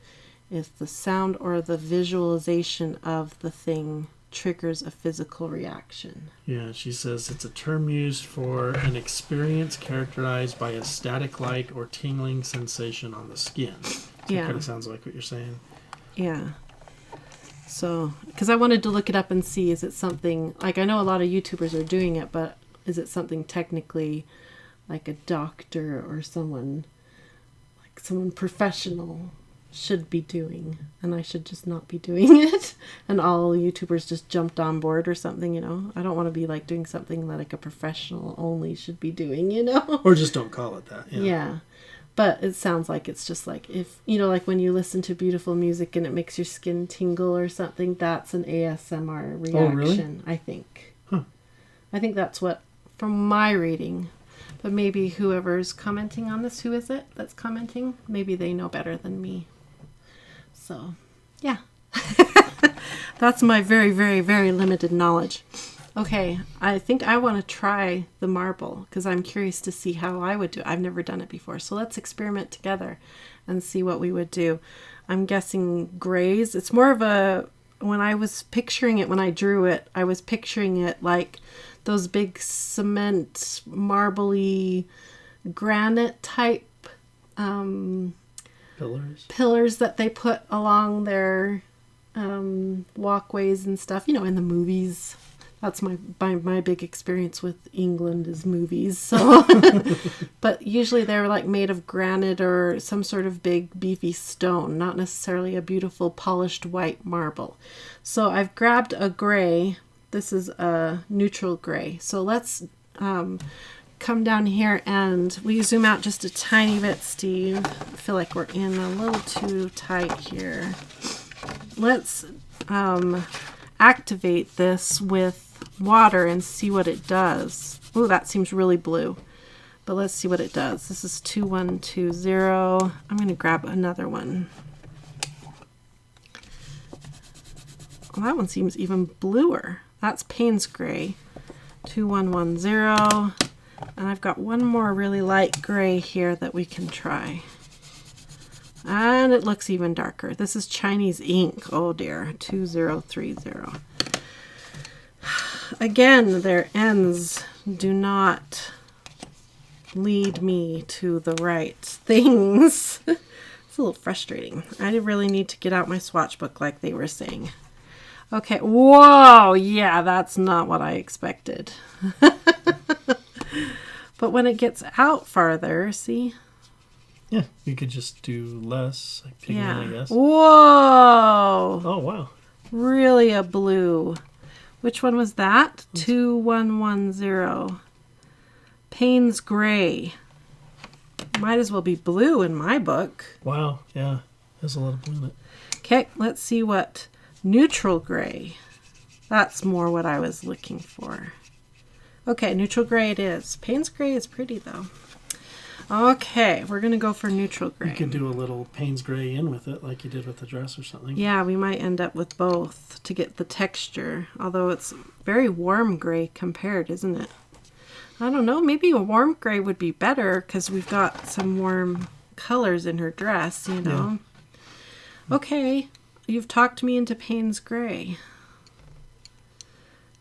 the sound or the visualization of the thing triggers a physical reaction. Yeah, she says it's a term used for an experience characterized by a static-like or tingling sensation on the skin. So Yeah. It kind of sounds like what you're saying. Yeah. So, because I wanted to look it up and see, is it something, like I know a lot of YouTubers are doing it, but is it something technically like a doctor or someone professional should be doing, and I should just not be doing it, and all YouTubers just jumped on board or something, you know? I don't want to be like doing something that like a professional only should be doing, you know? Or just don't call it that. Yeah. But it sounds like it's just like, if, you know, like when you listen to beautiful music and it makes your skin tingle or something, that's an ASMR reaction, Oh, really? I think. Huh. I think that's what, from my reading. But maybe whoever's commenting on this, who is it that's commenting? Maybe they know better than me. So, yeah. That's my very, very, very limited knowledge. Okay, I think I want to try the marble because I'm curious to see how I would do it. I've never done it before. So let's experiment together and see what we would do. I'm guessing grays. It's more of a, when I was picturing it, when I drew it, I was picturing it like those big cement, marbly, granite type pillars that they put along their walkways and stuff, you know, in the movies. That's my big experience with England is movies. So, but usually they're like made of granite or some sort of big beefy stone, not necessarily a beautiful polished white marble. So I've grabbed a gray. This is a neutral gray. So let's come down here and we zoom out just a tiny bit, Steve. I feel like we're in a little too tight here. Let's activate this with water and see what it does. Oh, that seems really blue. But let's see what it does. This is 2120. I'm going to grab another one. Well, that one seems even bluer. That's Payne's Gray. 2110. And I've got one more really light gray here that we can try. And it looks even darker. This is Chinese ink. Oh dear. 2030. Again, their ends do not lead me to the right things. It's a little frustrating. I really need to get out my swatch book like they were saying. Okay, whoa, yeah, that's not what I expected. But when it gets out farther, see? Yeah, you could just do less like pigment, I guess. Whoa! Oh, wow. Really a blue. Which one was that? 2110. Payne's Gray. Might as well be blue in my book. Wow, yeah. There's a lot of blue in it. Okay, let's see what neutral gray. That's more what I was looking for. Okay, neutral gray it is. Payne's Gray is pretty though. Okay, we're going to go for neutral gray. You could do a little Payne's Gray in with it like you did with the dress or something. Yeah, we might end up with both to get the texture. Although it's very warm gray compared, isn't it? I don't know. Maybe a warm gray would be better because we've got some warm colors in her dress, you know. Yeah. Okay, you've talked me into Payne's Gray.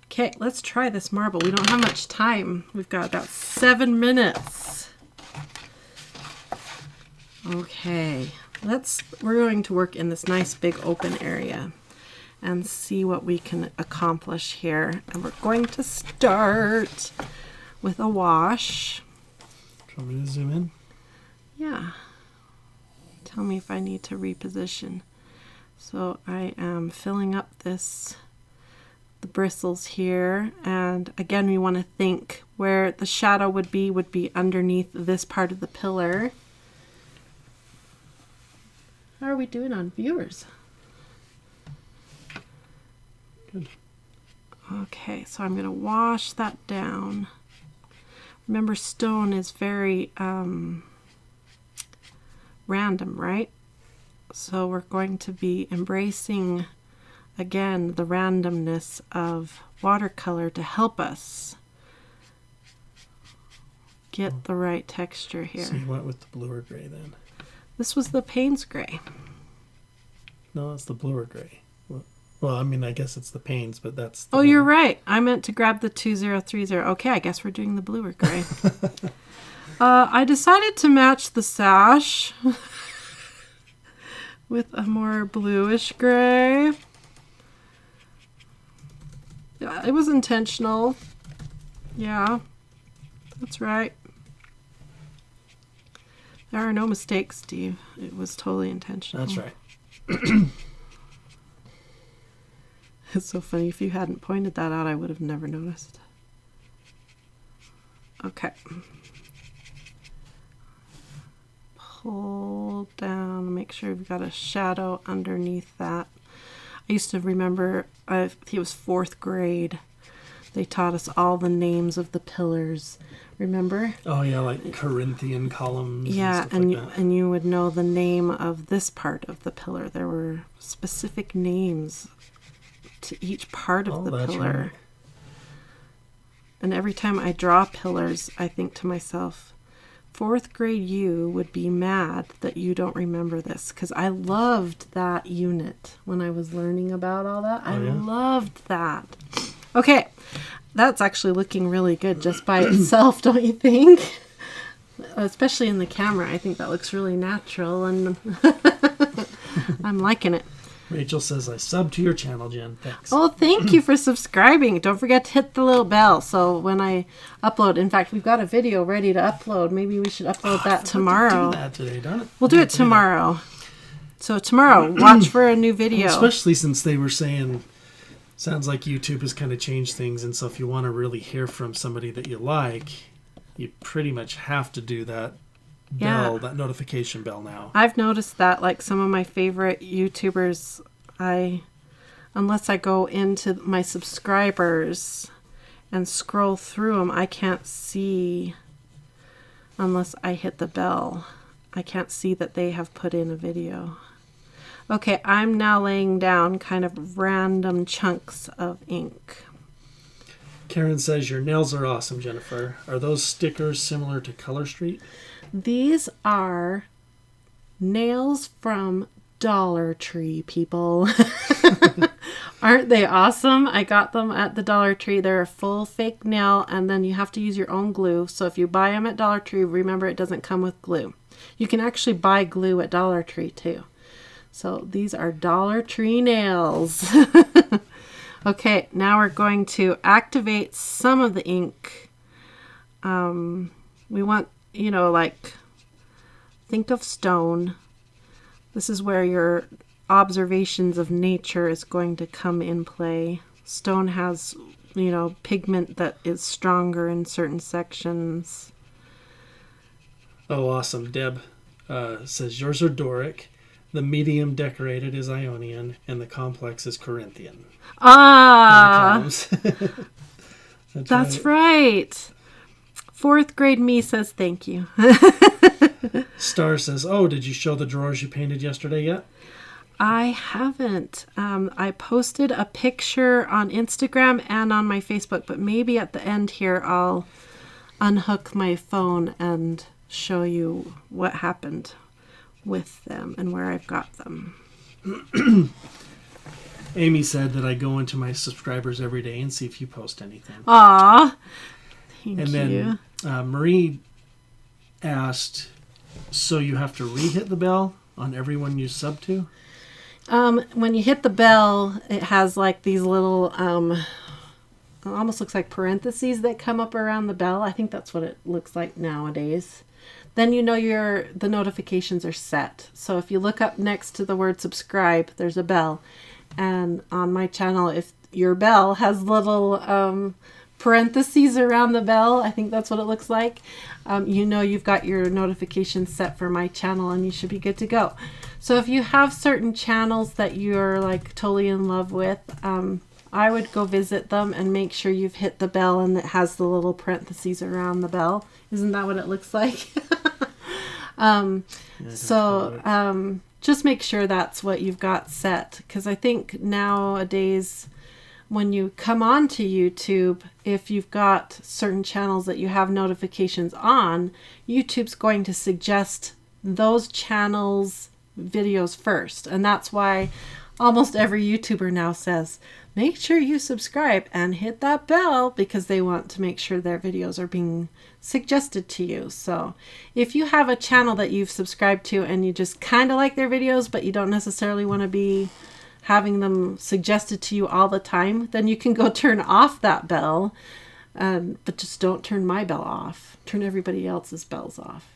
Okay, let's try this marble. We don't have much time. We've got about 7 minutes. Okay, we're going to work in this nice big open area and see what we can accomplish here. And we're going to start with a wash. Do you want me to zoom in? Yeah. Tell me if I need to reposition. So I am filling up the bristles here, and again we want to think where the shadow would be underneath this part of the pillar. How are we doing on viewers? Good. Okay, so I'm going to wash that down. Remember, stone is very random, right? So we're going to be embracing again the randomness of watercolor to help us get the right texture here. So you went with the bluer gray then? This was the Payne's Gray. No, it's the bluer gray. Well, I mean, I guess it's the Payne's, but that's... Oh, you're right. I meant to grab the 2030. Okay, I guess we're doing the bluer gray. I decided to match the sash with a more bluish gray. Yeah, it was intentional. Yeah, that's right. There are no mistakes, Steve. It was totally intentional. That's right. It's so funny. If you hadn't pointed that out, I would have never noticed. Okay. Pull down, make sure we've got a shadow underneath that. I used to remember, it was 4th grade. They taught us all the names of the pillars. Remember? Oh yeah, like Corinthian columns. Yeah, and stuff like that. and you would know the name of this part of the pillar. There were specific names to each part of the pillar. Right. And every time I draw pillars, I think to myself, 4th grade you would be mad that you don't remember this, because I loved that unit when I was learning about all that. I loved that. Okay, that's actually looking really good just by itself, don't you think? Especially in the camera, I think that looks really natural, and I'm liking it. Rachel says, I sub to your channel, Jen. Thanks. Oh, thank you for subscribing. Don't forget to hit the little bell so when I upload, in fact, we've got a video ready to upload. Maybe we should upload that tomorrow. Do that today, darn it. We'll do it tomorrow. So tomorrow, watch for a new video. Well, especially since they were saying, sounds like YouTube has kind of changed things, and so if you want to really hear from somebody that you like, you pretty much have to do that bell, that notification bell now. I've noticed that, like, some of my favorite YouTubers, unless I go into my subscribers and scroll through them, I can't see unless I hit the bell. I can't see that they have put in a video. Okay, I'm now laying down kind of random chunks of ink. Karen says, your nails are awesome, Jennifer. Are those stickers similar to Color Street? These are nails from Dollar Tree, people. Aren't they awesome? I got them at the Dollar Tree. They're a full fake nail, and then you have to use your own glue. So if you buy them at Dollar Tree, remember it doesn't come with glue. You can actually buy glue at Dollar Tree too. So these are Dollar Tree nails. Okay, now we're going to activate some of the ink. We want, like, think of stone. This is where your observations of nature is going to come in play. Stone has, pigment that is stronger in certain sections. Oh, awesome. Deb says yours are Doric, the medium decorated is Ionian, and the complex is Corinthian. Ah, that's right. Fourth grade me says thank you. Star says, oh, did you show the drawers you painted yesterday yet? I haven't. I posted a picture on Instagram and on my Facebook, but maybe at the end here I'll unhook my phone and show you what happened with them and where I've got them. Amy said that I go into my subscribers every day and see if you post anything. Aw, thank you. And then Marie asked, so you have to re-hit the bell on everyone you sub to? When you hit the bell, it has like these little, it almost looks like parentheses that come up around the bell. I think that's what it looks like nowadays. Then the notifications are set. So if you look up next to the word subscribe, there's a bell. And on my channel, if your bell has little parentheses around the bell, I think that's what it looks like, you've got your notifications set for my channel and you should be good to go. So if you have certain channels that you're like totally in love with, I would go visit them and make sure you've hit the bell and it has the little parentheses around the bell. Isn't that what it looks like? Just make sure that's what you've got set, because I think nowadays when you come on to YouTube, if you've got certain channels that you have notifications on, YouTube's going to suggest those channels videos first. And that's why almost every YouTuber now says, make sure you subscribe and hit that bell, because they want to make sure their videos are being suggested to you. So if you have a channel that you've subscribed to and you just kind of like their videos, but you don't necessarily want to be having them suggested to you all the time, then you can go turn off that bell, but just don't turn my bell off. Turn everybody else's bells off.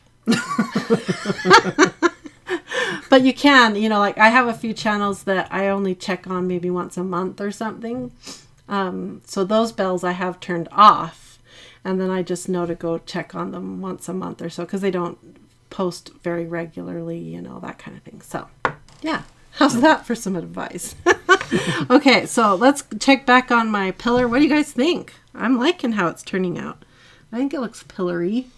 But you can, like I have a few channels that I only check on maybe once a month or something. So those bells I have turned off. And then I just know to go check on them once a month or so, because they don't post very regularly, that kind of thing. So, yeah. How's that for some advice? Okay, so let's check back on my pillar. What do you guys think? I'm liking how it's turning out. I think it looks pillory.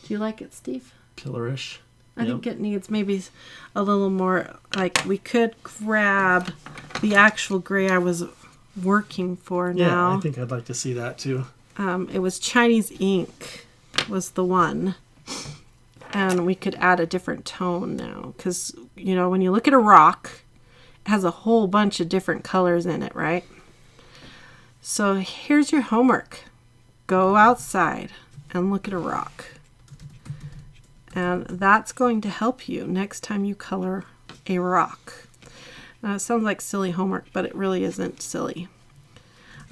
Do you like it, Steve? Pillarish. I think it needs maybe a little more, like we could grab the actual gray I was working for now. Yeah, I think I'd like to see that too. It was Chinese ink was the one. And we could add a different tone now. Because, when you look at a rock, it has a whole bunch of different colors in it, right? So here's your homework. Go outside and look at a rock. And that's going to help you next time you color a rock. It sounds like silly homework, but it really isn't silly.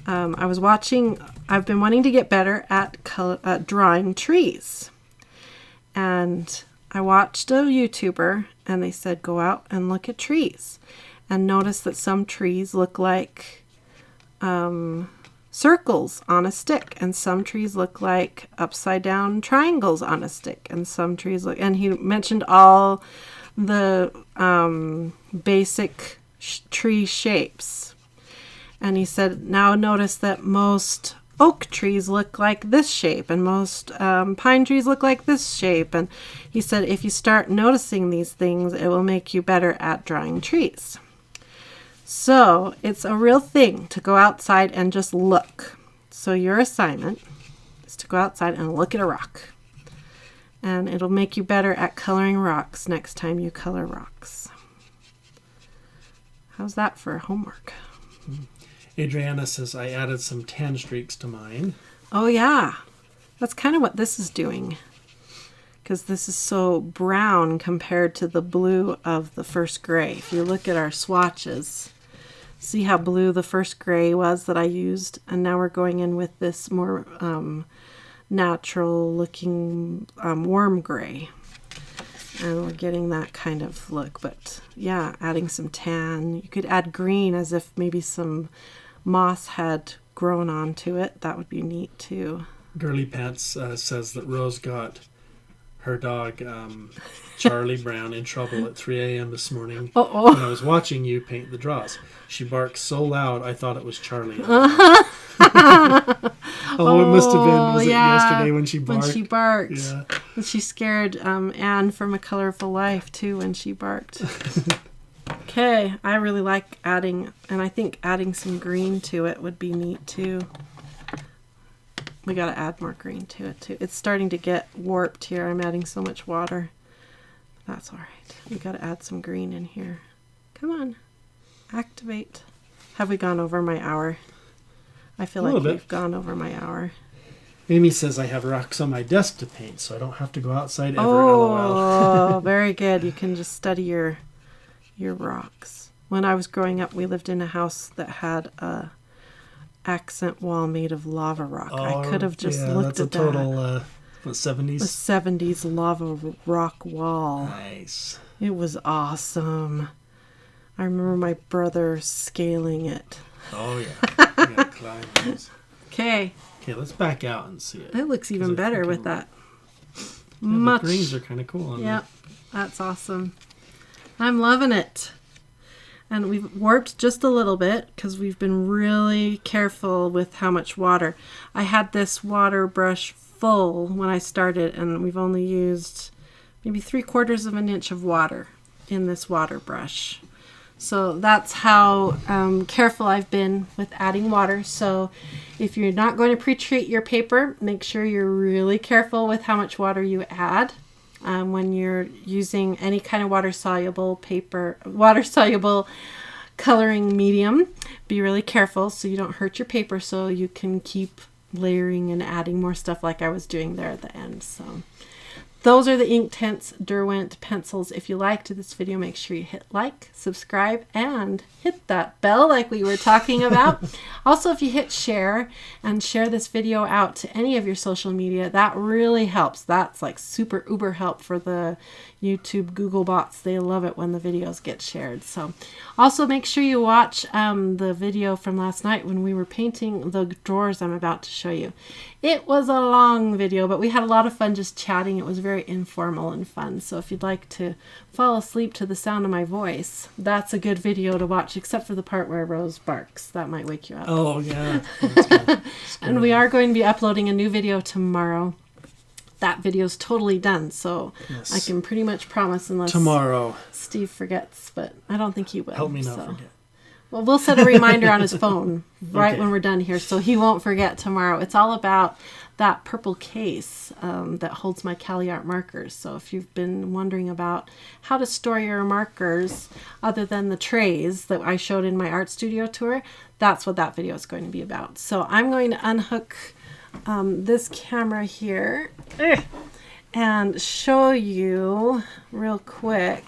I've been wanting to get better at drawing trees. And I watched a YouTuber and they said, go out and look at trees. And notice that some trees look like circles on a stick. And some trees look like upside down triangles on a stick. And some trees look, and he mentioned all the basic tree shapes. And he said, now notice that most oak trees look like this shape and most pine trees look like this shape. And he said, if you start noticing these things, it will make you better at drawing trees. So it's a real thing to go outside and just look. So your assignment is to go outside and look at a rock. And it'll make you better at coloring rocks next time you color rocks. How's that for homework? Adriana says, I added some tan streaks to mine. Oh, yeah. That's kind of what this is doing. Because this is so brown compared to the blue of the first gray. If you look at our swatches, see how blue the first gray was that I used? And now we're going in with this more natural looking warm gray. And we're getting that kind of look. But yeah, adding some tan. You could add green as if maybe some moss had grown onto it. That would be neat too. Girly Pants says that Rose got her dog, Charlie Brown, in trouble at 3 a.m. this morning when I was watching you paint the draws. She barked so loud I thought it was Charlie. Oh, it must have been. Was it yesterday when she barked? When she barked. Yeah. And she scared Anne from A Colorful Life, too, when she barked. Okay, I really like adding, and I think adding some green to it would be neat, too. We got to add more green to it, too. It's starting to get warped here. I'm adding so much water. That's all right. We got to add some green in here. Come on. Activate. Have we gone over my hour? I feel like we've gone over my hour. Amy says I have rocks on my desk to paint, so I don't have to go outside ever. Oh, very good. You can just study your rocks. When I was growing up, we lived in a house that had a accent wall made of lava rock. I could have just looked at that. That's a total 70s? The 70s lava rock wall. Nice. It was awesome. I remember my brother scaling it. Oh, yeah. You gotta climb those. Okay. Okay, let's back out and see it. It looks even better with that. The greens are kind of cool on there. That's awesome. I'm loving it. And we've warped just a little bit because we've been really careful with how much water. I had this water brush full when I started, and we've only used maybe 3/4 of an inch of water in this water brush. So that's how careful I've been with adding water. So if you're not going to pre-treat your paper, make sure you're really careful with how much water you add. When you're using any kind of water-soluble coloring medium, be really careful so you don't hurt your paper, so you can keep layering and adding more stuff like I was doing there at the end. So those are the Inktense Derwent pencils. If you liked this video, make sure you hit like, subscribe, and hit that bell like we were talking about. Also, if you hit share and share this video out to any of your social media, that really helps. That's like super uber help for the YouTube Google bots. They love it when the videos get shared. So also make sure you watch the video from last night when we were painting the drawers I'm about to show you. It was a long video, but we had a lot of fun just chatting. It was very informal and fun. So if you'd like to fall asleep to the sound of my voice, that's a good video to watch, except for the part where Rose barks. That might wake you up. Oh, yeah. And we are going to be uploading a new video tomorrow. That video's totally done, so yes. I can pretty much promise, unless tomorrow Steve forgets, but I don't think he will. Help me not forget. Well, we'll set a reminder on his phone right when we're done here, so he won't forget tomorrow. It's all about that purple case that holds my Cali Art markers. So if you've been wondering about how to store your markers other than the trays that I showed in my art studio tour, that's what that video is going to be about. So I'm going to unhook this camera here and show you real quick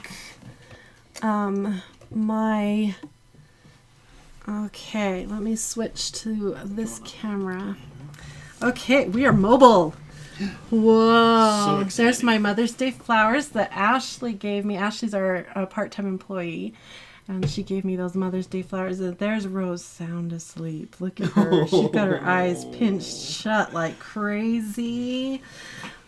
okay, let me switch to this camera. Okay, we are mobile. Whoa. So there's my Mother's Day flowers that Ashley gave me. Ashley's our part-time employee, and she gave me those Mother's Day flowers. And there's Rose sound asleep. Look at her. She's got her eyes pinched shut like crazy.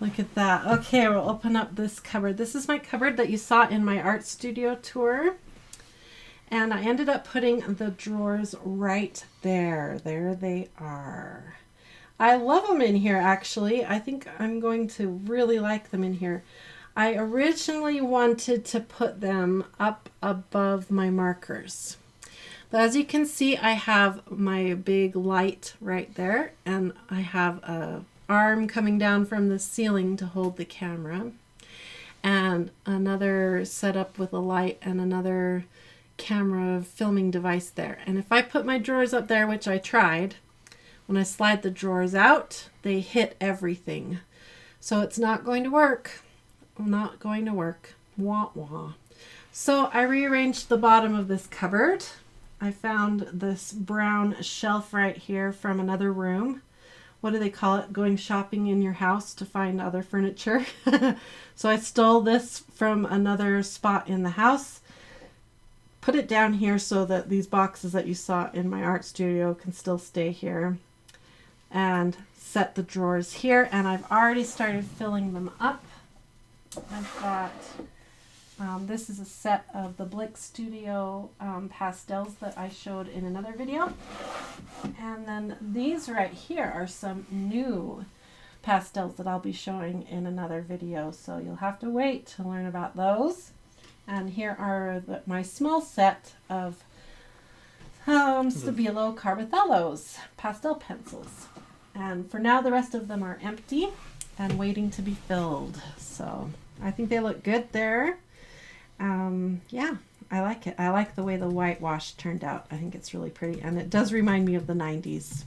Look at that. Okay, we'll open up this cupboard. This is my cupboard that you saw in my art studio tour. And I ended up putting the drawers right there. There they are. I love them in here, actually. I think I'm going to really like them in here. I originally wanted to put them up above my markers. But as you can see, I have my big light right there, and I have a arm coming down from the ceiling to hold the camera, and another setup with a light and another camera filming device there. And if I put my drawers up there, which I tried, when I slide the drawers out, they hit everything. So it's not going to work. Not going to work. Wah wah. So I rearranged the bottom of this cupboard. I found this brown shelf right here from another room. What do they call it? Going shopping in your house to find other furniture. So I stole this from another spot in the house. Put it down here so that these boxes that you saw in my art studio can still stay here. And set the drawers here. And I've already started filling them up. I've got, this is a set of the Blick Studio pastels that I showed in another video. And then these right here are some new pastels that I'll be showing in another video. So you'll have to wait to learn about those. And here are my small set of Stabilo Carbothellos pastel pencils. And for now, the rest of them are empty and waiting to be filled. So I think they look good there. Yeah, I like it. I like the way the whitewash turned out. I think it's really pretty. And it does remind me of the 90s.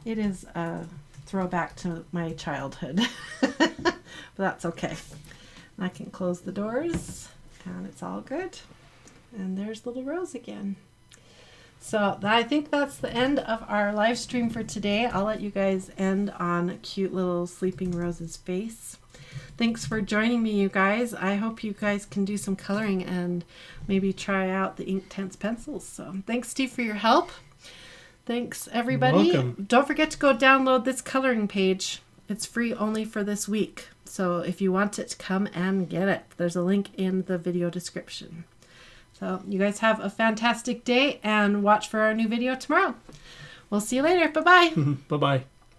It is a throwback to my childhood. But that's okay. I can close the doors and it's all good. And there's little Rose again. So I think that's the end of our live stream for today. I'll let you guys end on cute little sleeping Rose's face. Thanks for joining me, you guys. I hope you guys can do some coloring and maybe try out the Inktense pencils. So thanks, Steve, for your help. Thanks, everybody. You're welcome. Don't forget to go download this coloring page. It's free only for this week. So if you want it, come and get it. There's a link in the video description. So you guys have a fantastic day and watch for our new video tomorrow. We'll see you later. Bye-bye. Bye-bye.